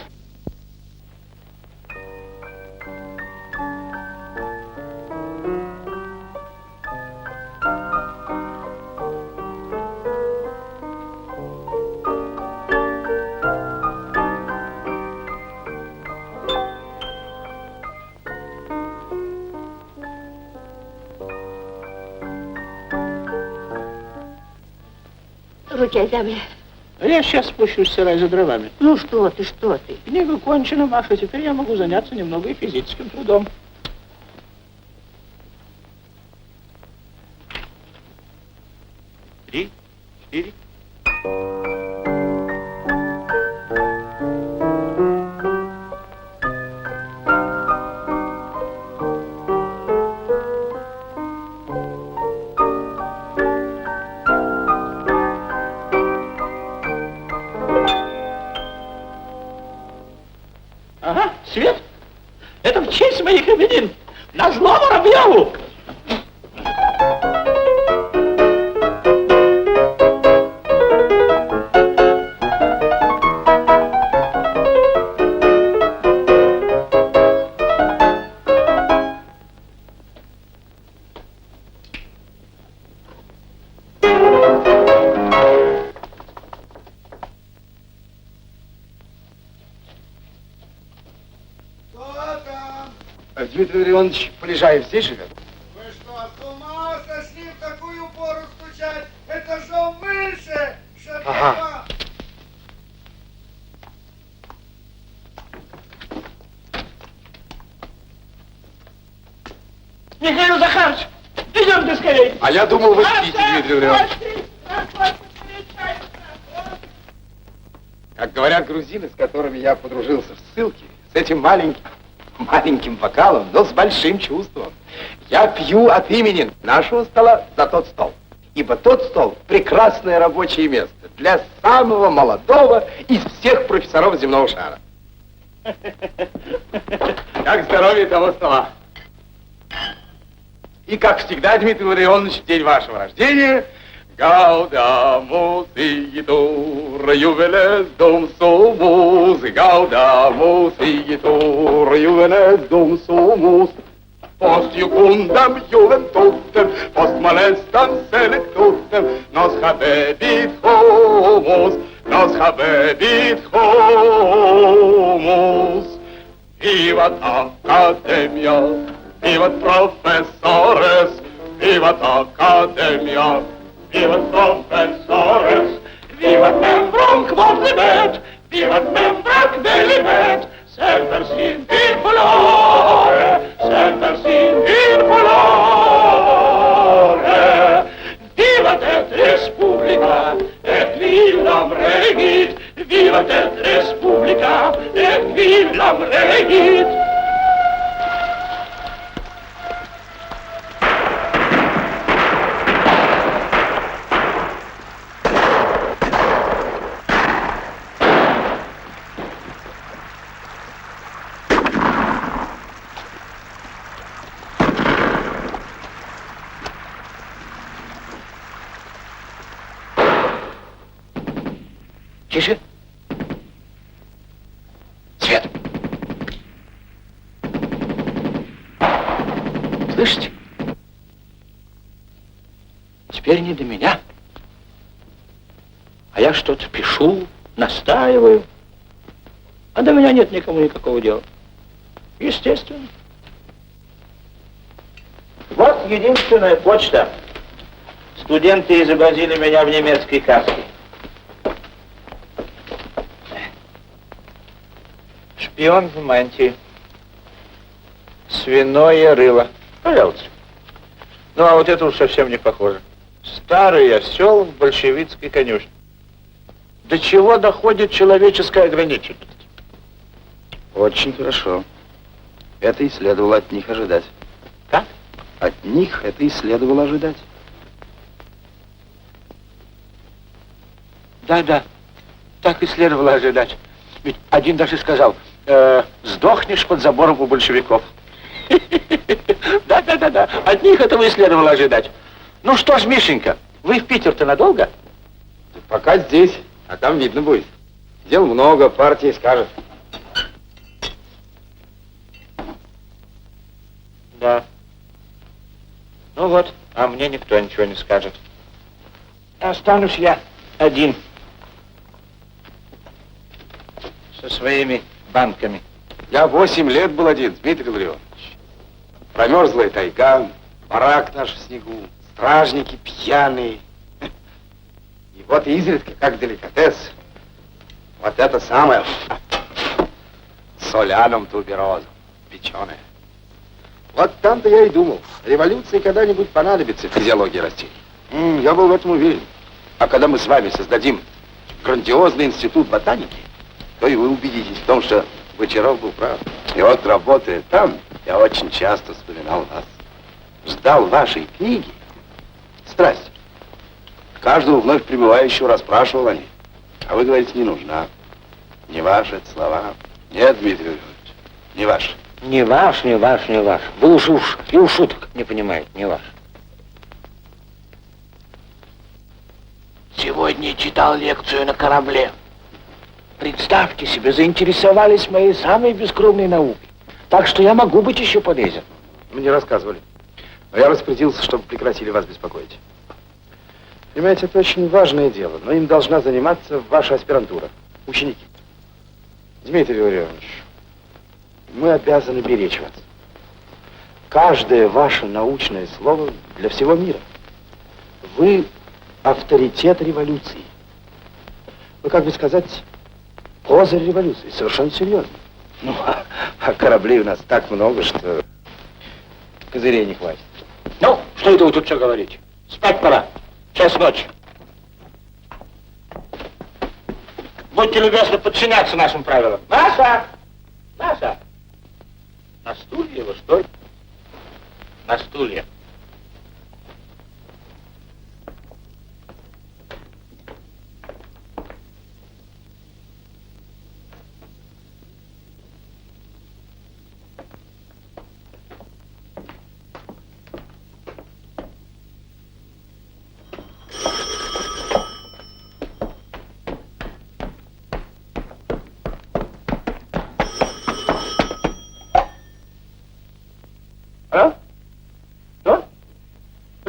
Руки о землю. Я сейчас спущусь в сарай за дровами. Ну что ты? Книга кончена, Маша, теперь я могу заняться немного и физическим трудом. Три, четыре. Ага, свет. Это в честь моих именин. Назло Воробьеву. Дмитрий Леонович Полежаев здесь живет? Вы что, с ума сошли в такую пору стучать? Это же мыши! Ага. Михаил Захарович, идемте скорее. А я думал, вы спите, Дмитрий Леонович. Как говорят грузины, с которыми я подружился в ссылке, с этим маленьким бокалом, но с большим чувством, я пью от имени нашего стола за тот стол. Ибо тот стол — прекрасное рабочее место для самого молодого из всех профессоров земного шара. Как здоровье того стола. И, как всегда, Дмитрий Ларионович, в день вашего рождения, Gaudamus igitur juvenes dum sumus, Gaudamus igitur juvenes dum sumus, post iucundam juventutem, post molestam selectutem, nos habebit humus, nos habebit humus. Vivat Academia, vivat professores, vivat Academia, vivat professores, vivat membrum quodlibet, vivat membrum delibet, semper sin virpolare, semper sin virpolare. Vivat et respublica, et villam regit, vivat et respublica, et villam regit. Тише. Свет. Слышите? Теперь не до меня. А я что-то пишу, настаиваю. А до меня нет никому никакого дела. Естественно. Вот единственная почта. Студенты изобразили меня в немецкой каске. Шпион в мантии. Свиное рыло. Пожалуйста. Ну, а вот это уж совсем не похоже. Старый осел в большевистской конюшне. До чего доходит человеческая ограниченность? Очень хорошо. Это и следовало от них ожидать. Как? От них это и следовало ожидать. Да, так и следовало ожидать. Ведь один даже сказал, сдохнешь под забором у большевиков. Да, от них этого и следовало ожидать. Ну что ж, Мишенька, вы в Питер-то надолго? Пока здесь, а там видно будет. Дел много, партия скажет. Да. Ну вот, а мне никто ничего не скажет. Останусь я один. Со своими банками. Я 8 лет был один, Дмитрий Ларионович. Промерзлая тайга, барак наш в снегу, стражники пьяные. И вот изредка, как деликатес, вот это самое с соляным туберозом, печеное. Вот там-то я и думал, революции когда-нибудь понадобится физиология растений. Я был в этом уверен. А когда мы с вами создадим грандиозный институт ботаники, то и вы убедитесь в том, что Бочаров был прав. И вот, работая там, я очень часто вспоминал вас. Ждал вашей книги. Страсть. Каждого вновь прибывающего расспрашивал о ней. А вы говорите, не нужна. Не ваши это слова. Нет, Дмитрий Львович, не ваши. Не ваш. Вы уж и у шуток не понимаете, не ваш. Сегодня читал лекцию на корабле. Представьте себе, заинтересовались моей самой бескровной наукой. Так что я могу быть еще полезен. Мне рассказывали. Но я распорядился, чтобы прекратили вас беспокоить. Понимаете, это очень важное дело, но им должна заниматься ваша аспирантура, ученики. Дмитрий Ларионович, мы обязаны беречь вас. Каждое ваше научное слово для всего мира. Вы авторитет революции. Вы, как бы сказать, козырь революции, совершенно серьезно. Ну, а кораблей у нас так много, что козырей не хватит. Ну, что это вы тут все говорите? Спать пора. Час ночи. Будьте любезны подчиняться нашим правилам. Маша! На стулья его, что ли? На стулья.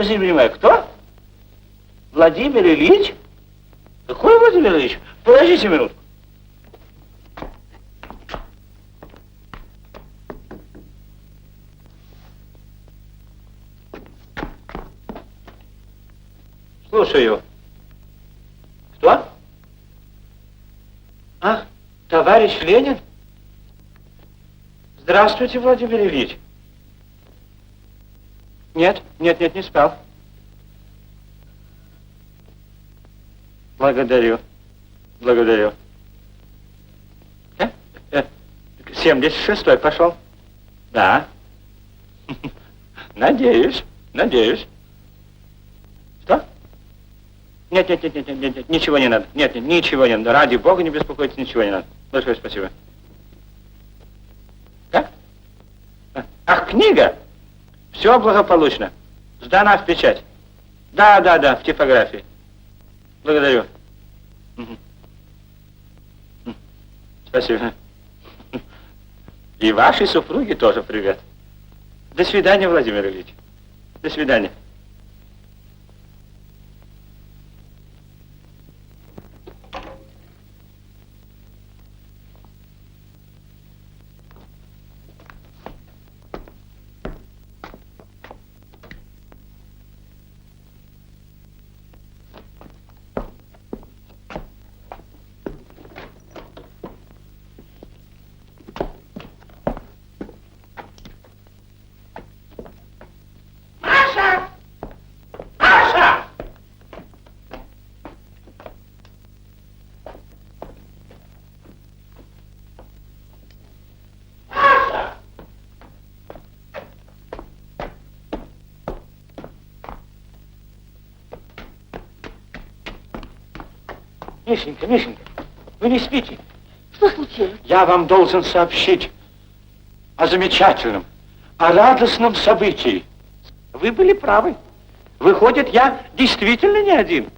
Простите, не понимаю, кто? Владимир Ильич? Какой Владимир Ильич? Подождите минутку. Слушаю. Кто? А, товарищ Ленин? Здравствуйте, Владимир Ильич. Нет, не спал. Благодарю. 76-й пошел? Да. Надеюсь. Что? Нет, ничего не надо. Нет, ничего не надо. Ради бога, не беспокойтесь, ничего не надо. Большое спасибо. Как? Ах, книга? Все благополучно. Сдана в печать. Да, в типографии. Благодарю. Спасибо. И вашей супруге тоже привет. До свидания, Владимир Ильич. До свидания. Мишенька, вы не спите? Что случилось? Я вам должен сообщить о замечательном, о радостном событии. Вы были правы. Выходит, я действительно не один.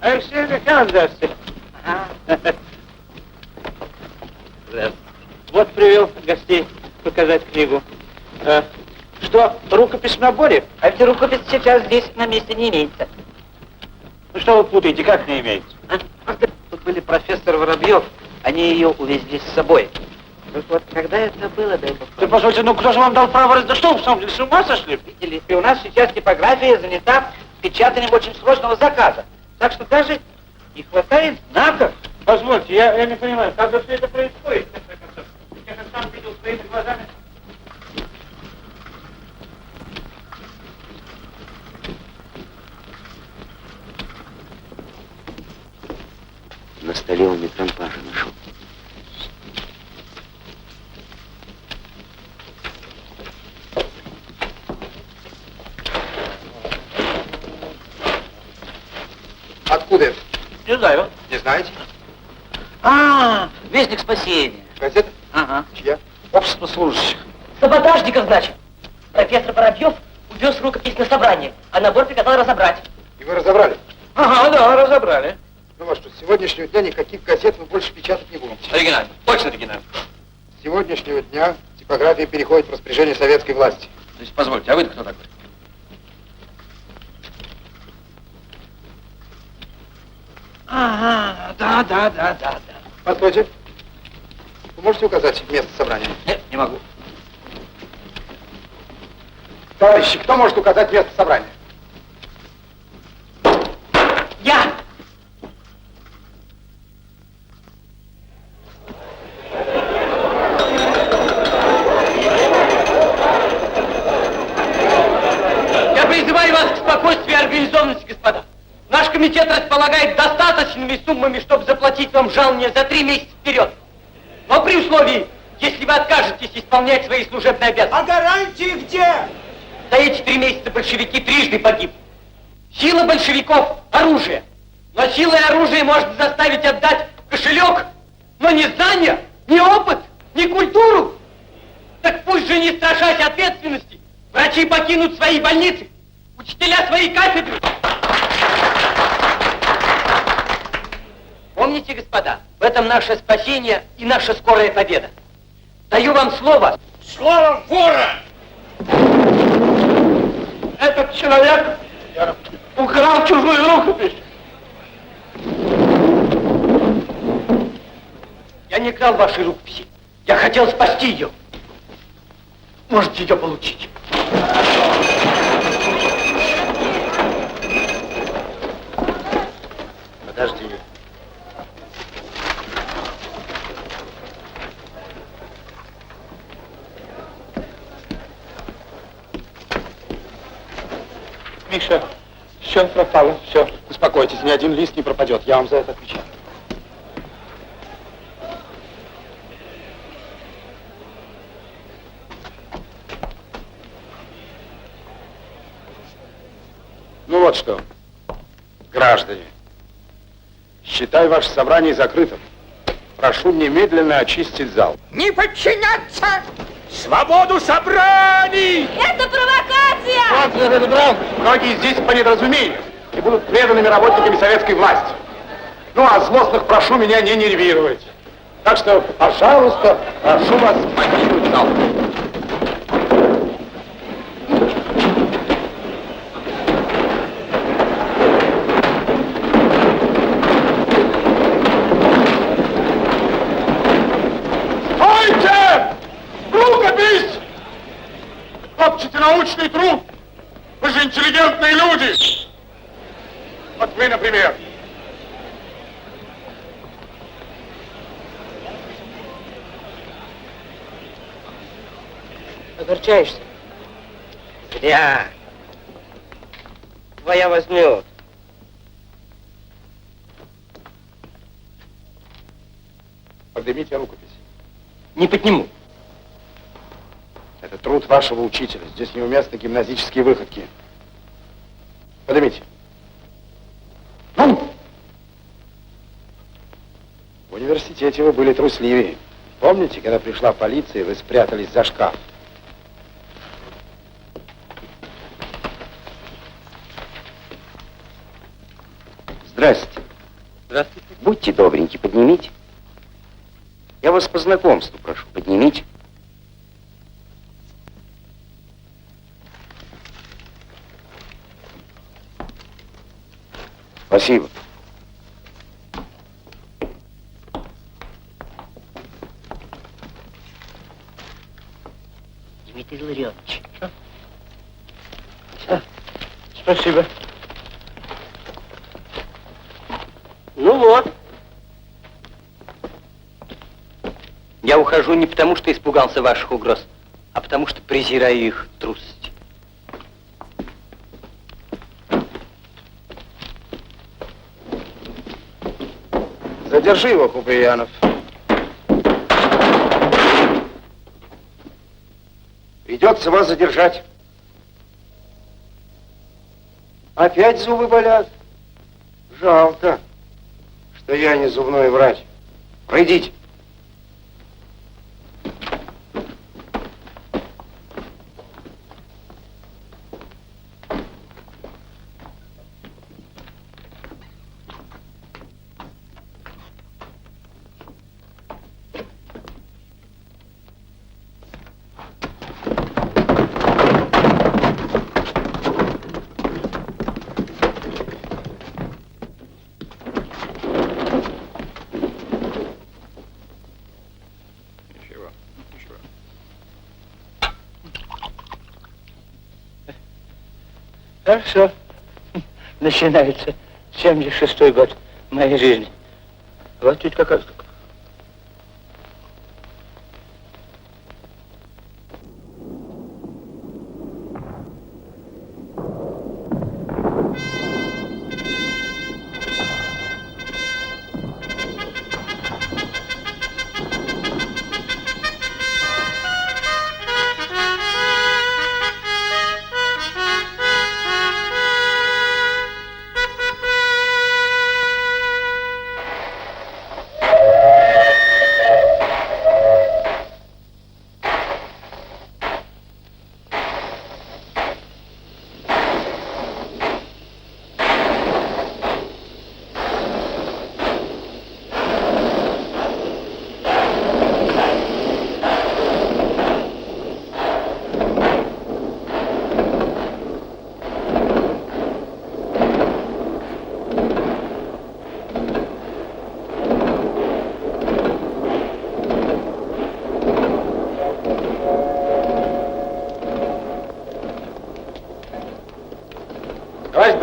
Алексей Михайлович, здравствуйте. Вот привел гостей показать книгу. Что, рукопись в наборе? А ведь рукопись сейчас здесь на месте не имеется. Ну что вы путаете, как не имеется? Тут были профессор Воробьев, они ее увезли с собой. Вот когда это было, дай бог. Ты позвольте, ну кто же вам дал право Да что вы, в самом деле, с ума сошли? Видели, и у нас сейчас типография занята печатанием очень срочного заказа. Так что даже не хватает знаков. Позвольте, я не понимаю, как же все это происходит, в конце концов? Я же сам видел своими глазами. На столе он метромпажа нашел. Откуда это? Не знаю. Не знаете? Вестник спасения. Газета? Ага. Чья? Общество служащих. Саботажников, значит. Профессор Воробьев увез рукопись на собрание, а набор приказал разобрать. И вы разобрали? Ага, да, разобрали. Ну а что, с сегодняшнего дня никаких газет вы больше печатать не будете? Оригинально, очень оригинально. С сегодняшнего дня типография переходит в распоряжение советской власти. То есть, позвольте, а вы-то кто такой? Ага, да. Постойте. Вы можете указать место собрания? Нет, не могу. Товарищи, кто может указать место собрания? Я! Я призываю вас к спокойствию и организованности, господа. Наш комитет располагает достаточными суммами, чтобы заплатить вам жалование за 3 месяца вперед. Но при условии, если вы откажетесь исполнять свои служебные обязанности. А гарантии где? За эти 3 месяца большевики трижды погибли. Сила большевиков – оружие. Но силой оружия можно заставить отдать кошелек, но не знания, ни опыт, ни культуру. Так пусть же, не страшась ответственности, Врачи покинут свои больницы, учителя свои кафедры. Помните, господа, в этом наше спасение и наша скорая победа. Даю вам слово. Слово вора! Этот человек украл чужую рукопись. Я не крал вашей рукописи. Я хотел спасти ее. Можете ее получить. Подожди. Миша, все пропало, все. Успокойтесь, ни один лист не пропадет, я вам за это отвечаю. Ну вот что, граждане, считай ваше собрание закрытым. Прошу немедленно очистить зал. Не подчиняться! Свободу собраний! Это провокация! Вот, брат, многие здесь по недоразумению и будут преданными работниками советской власти. Ну, а злостных прошу меня не нервировать. Так что, пожалуйста, прошу вас покинуть зал. Стойте! Рукопись! Копчите научный труд! Вы же интеллигентные люди! Вот вы, например. Огорчаешься? Зря. Твоя возьмет. Поднимите рукопись. Не подниму. Это труд вашего учителя. Здесь неуместны гимназические выходки. Поднимите. Ну! В университете вы были трусливее. Помните, когда пришла полиция, вы спрятались за шкаф? Здравствуйте. Здравствуйте. Будьте добреньки, поднимите. Я вас по знакомству прошу, поднимите. Спасибо. Дмитрий Ларионович. Спасибо. Ну вот. Я ухожу не потому, что испугался ваших угроз, а потому, что презираю их трусость. Задержи его, Куприянов. Придется вас задержать. Опять зубы болят. Жалко, что я не зубной врач. Пройдите. Хорошо. Начинается 76-й год моей жизни. Вот ведь какая...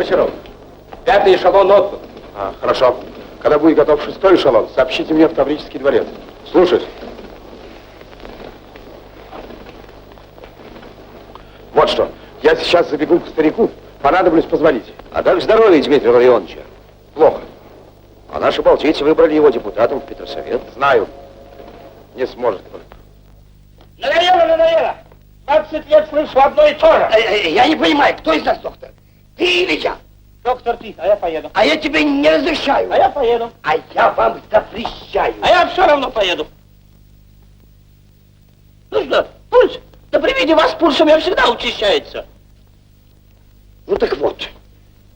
Бочаров. 5-й эшелон отбыл. Хорошо. Когда будет готов 6-й эшелон, сообщите мне в Таврический дворец. Слушаюсь. Вот что, я сейчас забегу к старику, понадоблюсь позвонить. А как здоровье Дмитрия Ларионовича? Плохо. А наши балтийцы выбрали его депутатом в Петросовет. Знаю. Не сможет только. Надоело! 20 лет слышу одно и то же. Я не понимаю, кто из нас доктор? Ты или я? Доктор, ты, а я поеду. А я тебе не разрешаю. А я поеду. А я вам запрещаю. А я все равно поеду. Ну что, пульс? Да при виде вас пульс у меня всегда учащается. Ну так вот.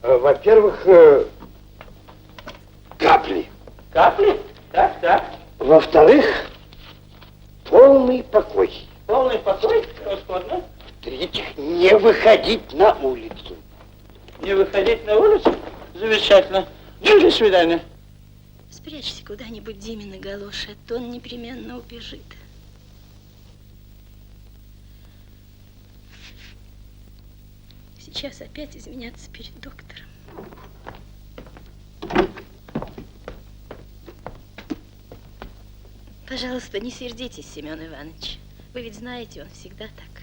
Во-первых, капли. Капли? Так. Во-вторых, полный покой. Полный покой? Превосходно. В-третьих, не выходить на улицу. Не выходить на улицу? Замечательно. Ну, до свидания. Спрячься куда-нибудь Димины галоши, а то он непременно убежит. Сейчас опять извиняться перед доктором. Пожалуйста, не сердитесь, Семен Иванович. Вы ведь знаете, он всегда так.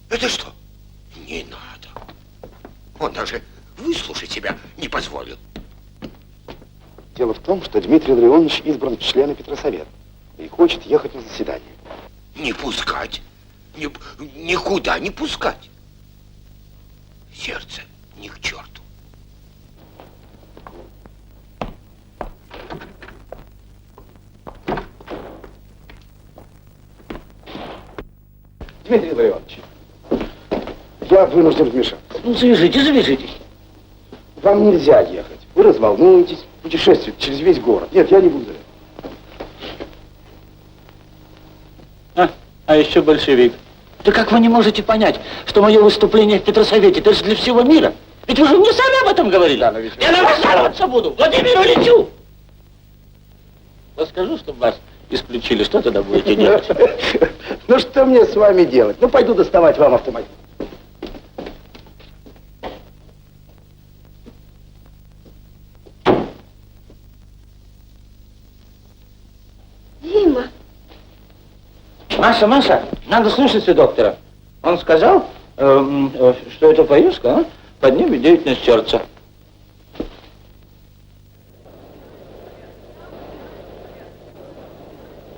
Это что? Не надо. Он даже выслушать себя не позволил. Дело в том, что Дмитрий Ларионович избран в члены Петросовета и хочет ехать на заседание. Не пускать. Никуда не пускать. Сердце ни к черту. Дмитрий Ларионович, я вынужден вмешаться. Ну, завяжитесь. Вам нельзя ехать. Вы разволнуетесь, путешествуете через весь город. Нет, я не буду. А еще большевик. Да как вы не можете понять, что мое выступление в Петросовете, это же для всего мира? Ведь вы же мне сами об этом говорили. Да, но ведь... Я на вас жаловаться буду, Владимиру Ильичу! Расскажу, чтобы вас исключили, что тогда будете делать? Ну что мне с вами делать? Ну пойду доставать вам автомобиль. Дима! Маша, надо слушаться доктора. Он сказал, что эта поездка поднимет деятельность сердца.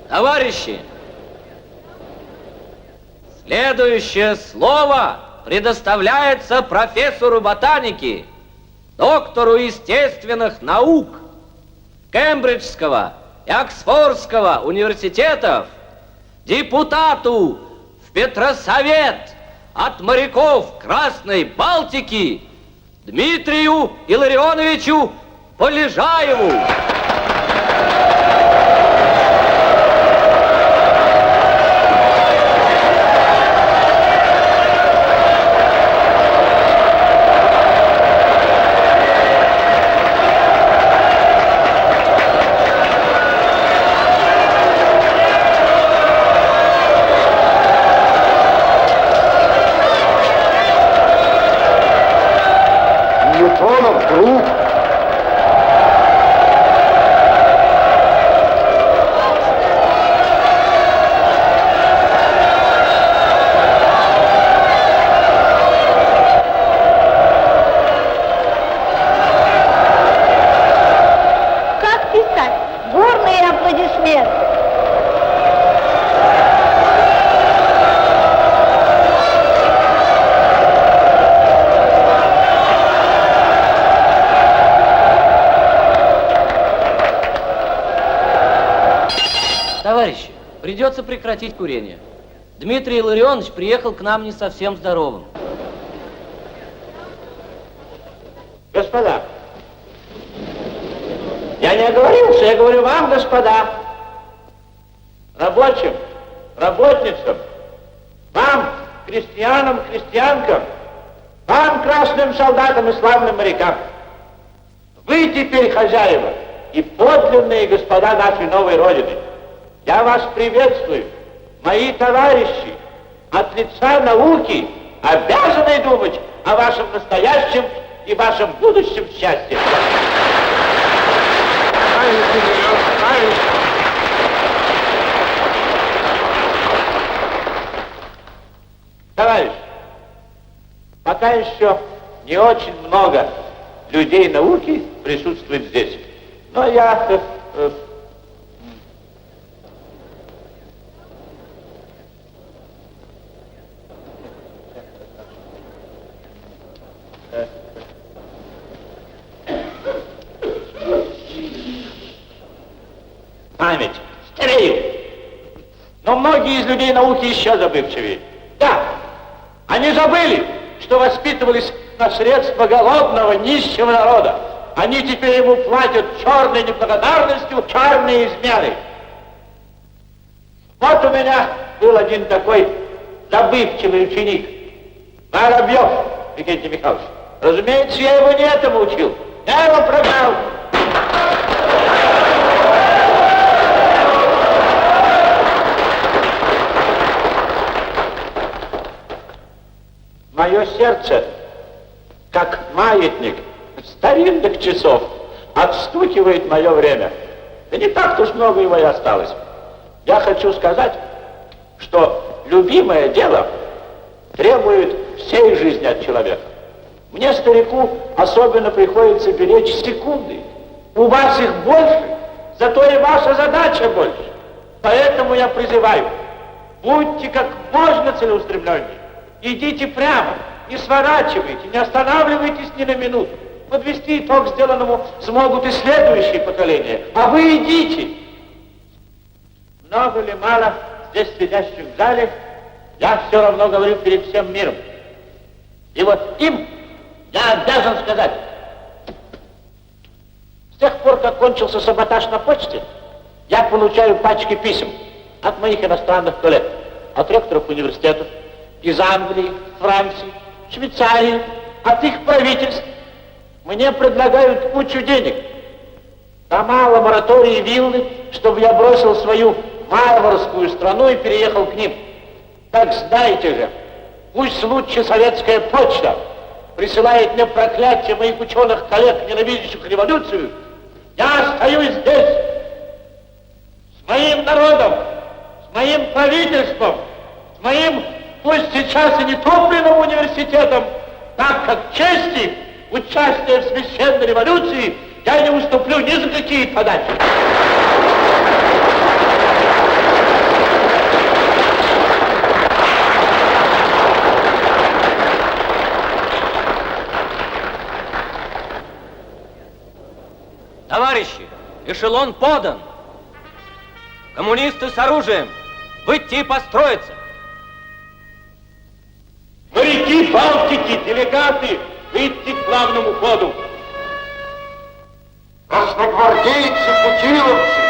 Товарищи, следующее слово предоставляется профессору ботаники, доктору естественных наук Кембриджского и Оксфордского университетов, депутату в Петросовет от моряков Красной Балтики Дмитрию Илларионовичу Полежаеву. Ньютонов друг. Как писать? Бурные аплодисменты. Товарищи, придется прекратить курение. Дмитрий Илларионович приехал к нам не совсем здоровым. Господа, я не оговорился, я говорю вам, господа, рабочим, работницам, вам, крестьянам, крестьянкам, вам, красным солдатам и славным морякам. Вы теперь хозяева и подлинные господа нашей новой Родины. Я вас приветствую, мои товарищи, от лица науки, обязаны думать о вашем настоящем и вашем будущем счастье. Товарищ, пока еще не очень много людей науки присутствует здесь. Но я... Память, старею. Но многие из людей науки еще забывчивее. Да, они забыли, что воспитывались на средства голодного, нищего народа. Они теперь ему платят черной неблагодарностью, черной изменой. Вот у меня был один такой забывчивый ученик, Воробьев Викентий Михайлович. Разумеется, я его не этому учил. Я его прогнал. Мое сердце, как маятник старинных часов, отстукивает мое время. Да не так уж много его и осталось. Я хочу сказать, что любимое дело требует всей жизни от человека. Мне, старику, особенно приходится беречь секунды. У вас их больше, зато и ваша задача больше. Поэтому я призываю, будьте как можно целеустремленнее. Идите прямо, не сворачивайте, не останавливайтесь ни на минуту. Подвести итог сделанному смогут и следующие поколения. А вы идите. Много ли, мало здесь сидящих в зале, я все равно говорю перед всем миром. И вот им я обязан сказать. С тех пор, как кончился саботаж на почте, я получаю пачки писем от моих иностранных коллег, от ректоров университетов, из Англии, Франции, Швейцарии, от их правительств. Мне предлагают кучу денег. Дома, лаборатории, виллы, чтобы я бросил свою варварскую страну и переехал к ним. Так знаете же, пусть лучше советская почта присылает мне проклятие моих ученых коллег, ненавидящих революцию, я остаюсь здесь с моим народом, с моим правительством, с моим, пусть сейчас и не топленным университетом, так как чести участия в священной революции я не уступлю ни за какие подачи. Товарищи, эшелон подан. Коммунисты с оружием. Выйти и построиться. Моряки Балтики, делегаты, выйти к главному ходу. Красногвардейцы, путиловцы,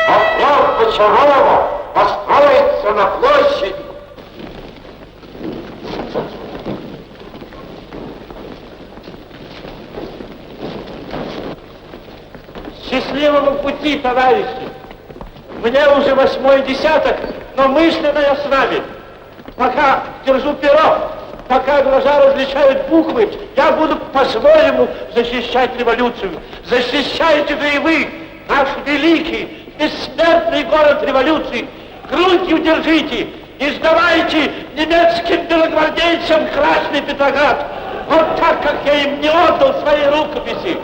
отряд Бочарова построится на площади. Счастливого пути, товарищи! Мне уже 8-й десяток, но мысленно я с вами. Пока держу перо, пока глаза различают буквы, я буду по-своему защищать революцию. Защищайте же и вы, наш великий, бессмертный город революции. Грудью держите, не сдавайте немецким белогвардейцам Красный Петроград. Вот так, как я им не отдал свои рукописи.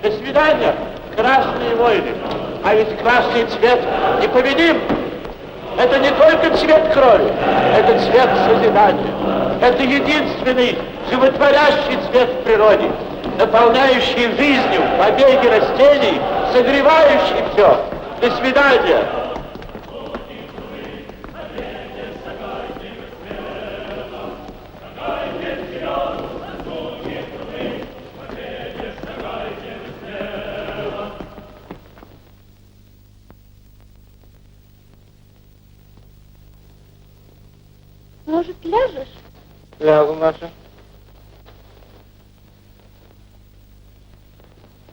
До свидания, красные воины. А ведь красный цвет непобедим. Это не только цвет крови, это цвет созидания. Это единственный животворящий цвет в природе, наполняющий жизнью побеги растений, согревающий все. До свидания. Может, ляжешь? Лягу, Маша.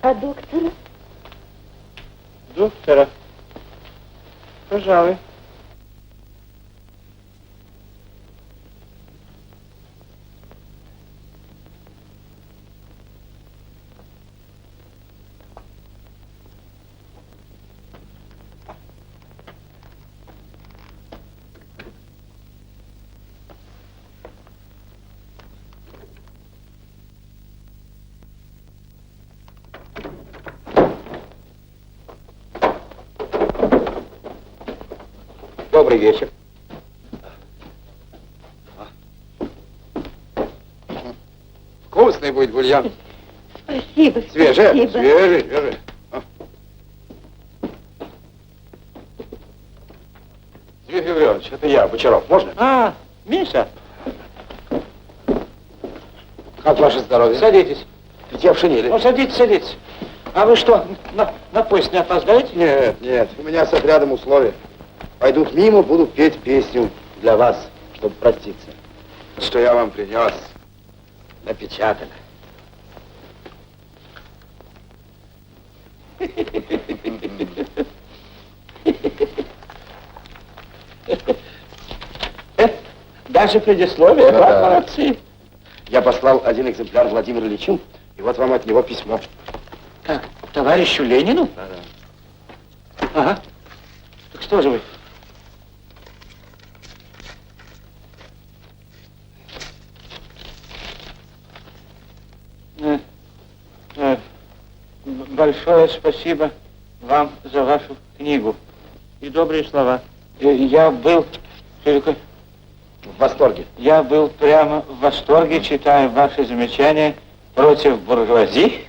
А доктора? Доктора? Пожалуй. Добрый вечер. Вкусный будет бульон. Спасибо, Свежий, спасибо. свежий. Дмитрий Леонидович, это я, Бочаров. Можно? А, Миша. Как ваше здоровье? Садитесь. Ведь я в шинели. Ну, садитесь, садитесь. А вы что, на поезд не опоздаете? Нет, нет, у меня с отрядом условия. Пойдут мимо, буду петь песню для вас, чтобы проститься. Что я вам принес, напечатано. Даже предисловие, Да. молодцы. Я послал один экземпляр Владимиру Ильичу, и вот вам от него письмо. Так, товарищу Ленину? Да. Ага. Так что же вы? Большое спасибо вам за вашу книгу и добрые слова. Я был только в восторге. Я был прямо в восторге, читая ваши замечания против буржуазии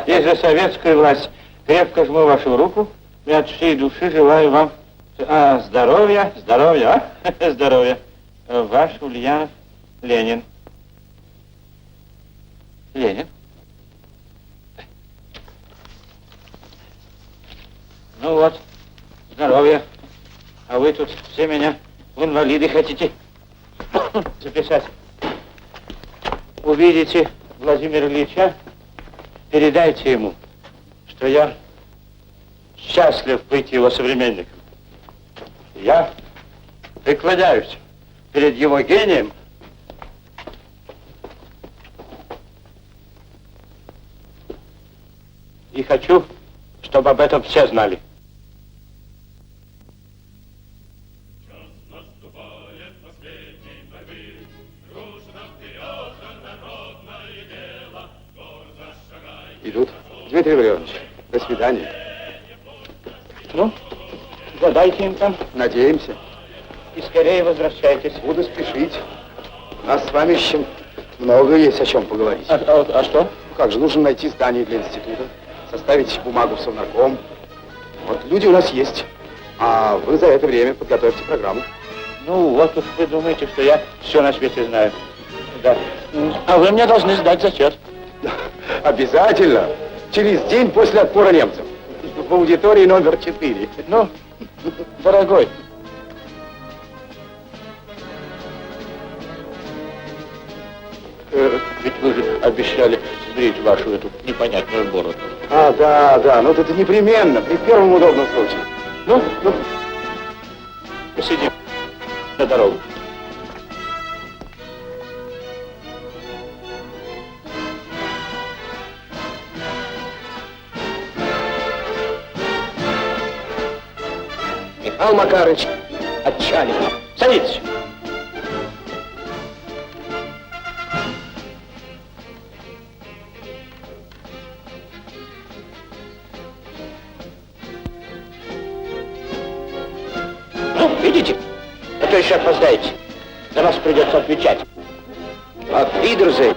и за советскую власть. Крепко жму вашу руку и от всей души желаю вам здоровья, здоровья. Ваш Ульянов Ленин. Ленин? Ну вот, здоровья. А вы тут все меня в инвалиды хотите записать. Увидите Владимира Ильича, передайте ему, что я счастлив быть его современником. Я преклоняюсь перед его гением и хочу, чтобы об этом все знали. Идут. Дмитрий Леонидович, до свидания. Ну, задайте им там. Надеемся. И скорее возвращайтесь. Буду спешить. У нас с вами еще много есть о чем поговорить. А что? Как же, нужно найти здание для института, составить бумагу в Совнарком. Вот люди у нас есть. А вы за это время подготовьте программу. Ну, вот уж вы думаете, что я все на свете знаю. Да. А вы мне должны сдать зачет. Обязательно. Через день после отпора немцев. В аудитории номер 4. Ну, дорогой. Ведь вы же обещали сбрить вашу эту непонятную бороду. А, да, ну это непременно, при первом удобном случае. Ну, посидим на дорогу. Михаил Макарович, отчаливай. Садитесь. Ну, идите, а то еще опоздаете. За вас придется отвечать. Auf Wiedersehen.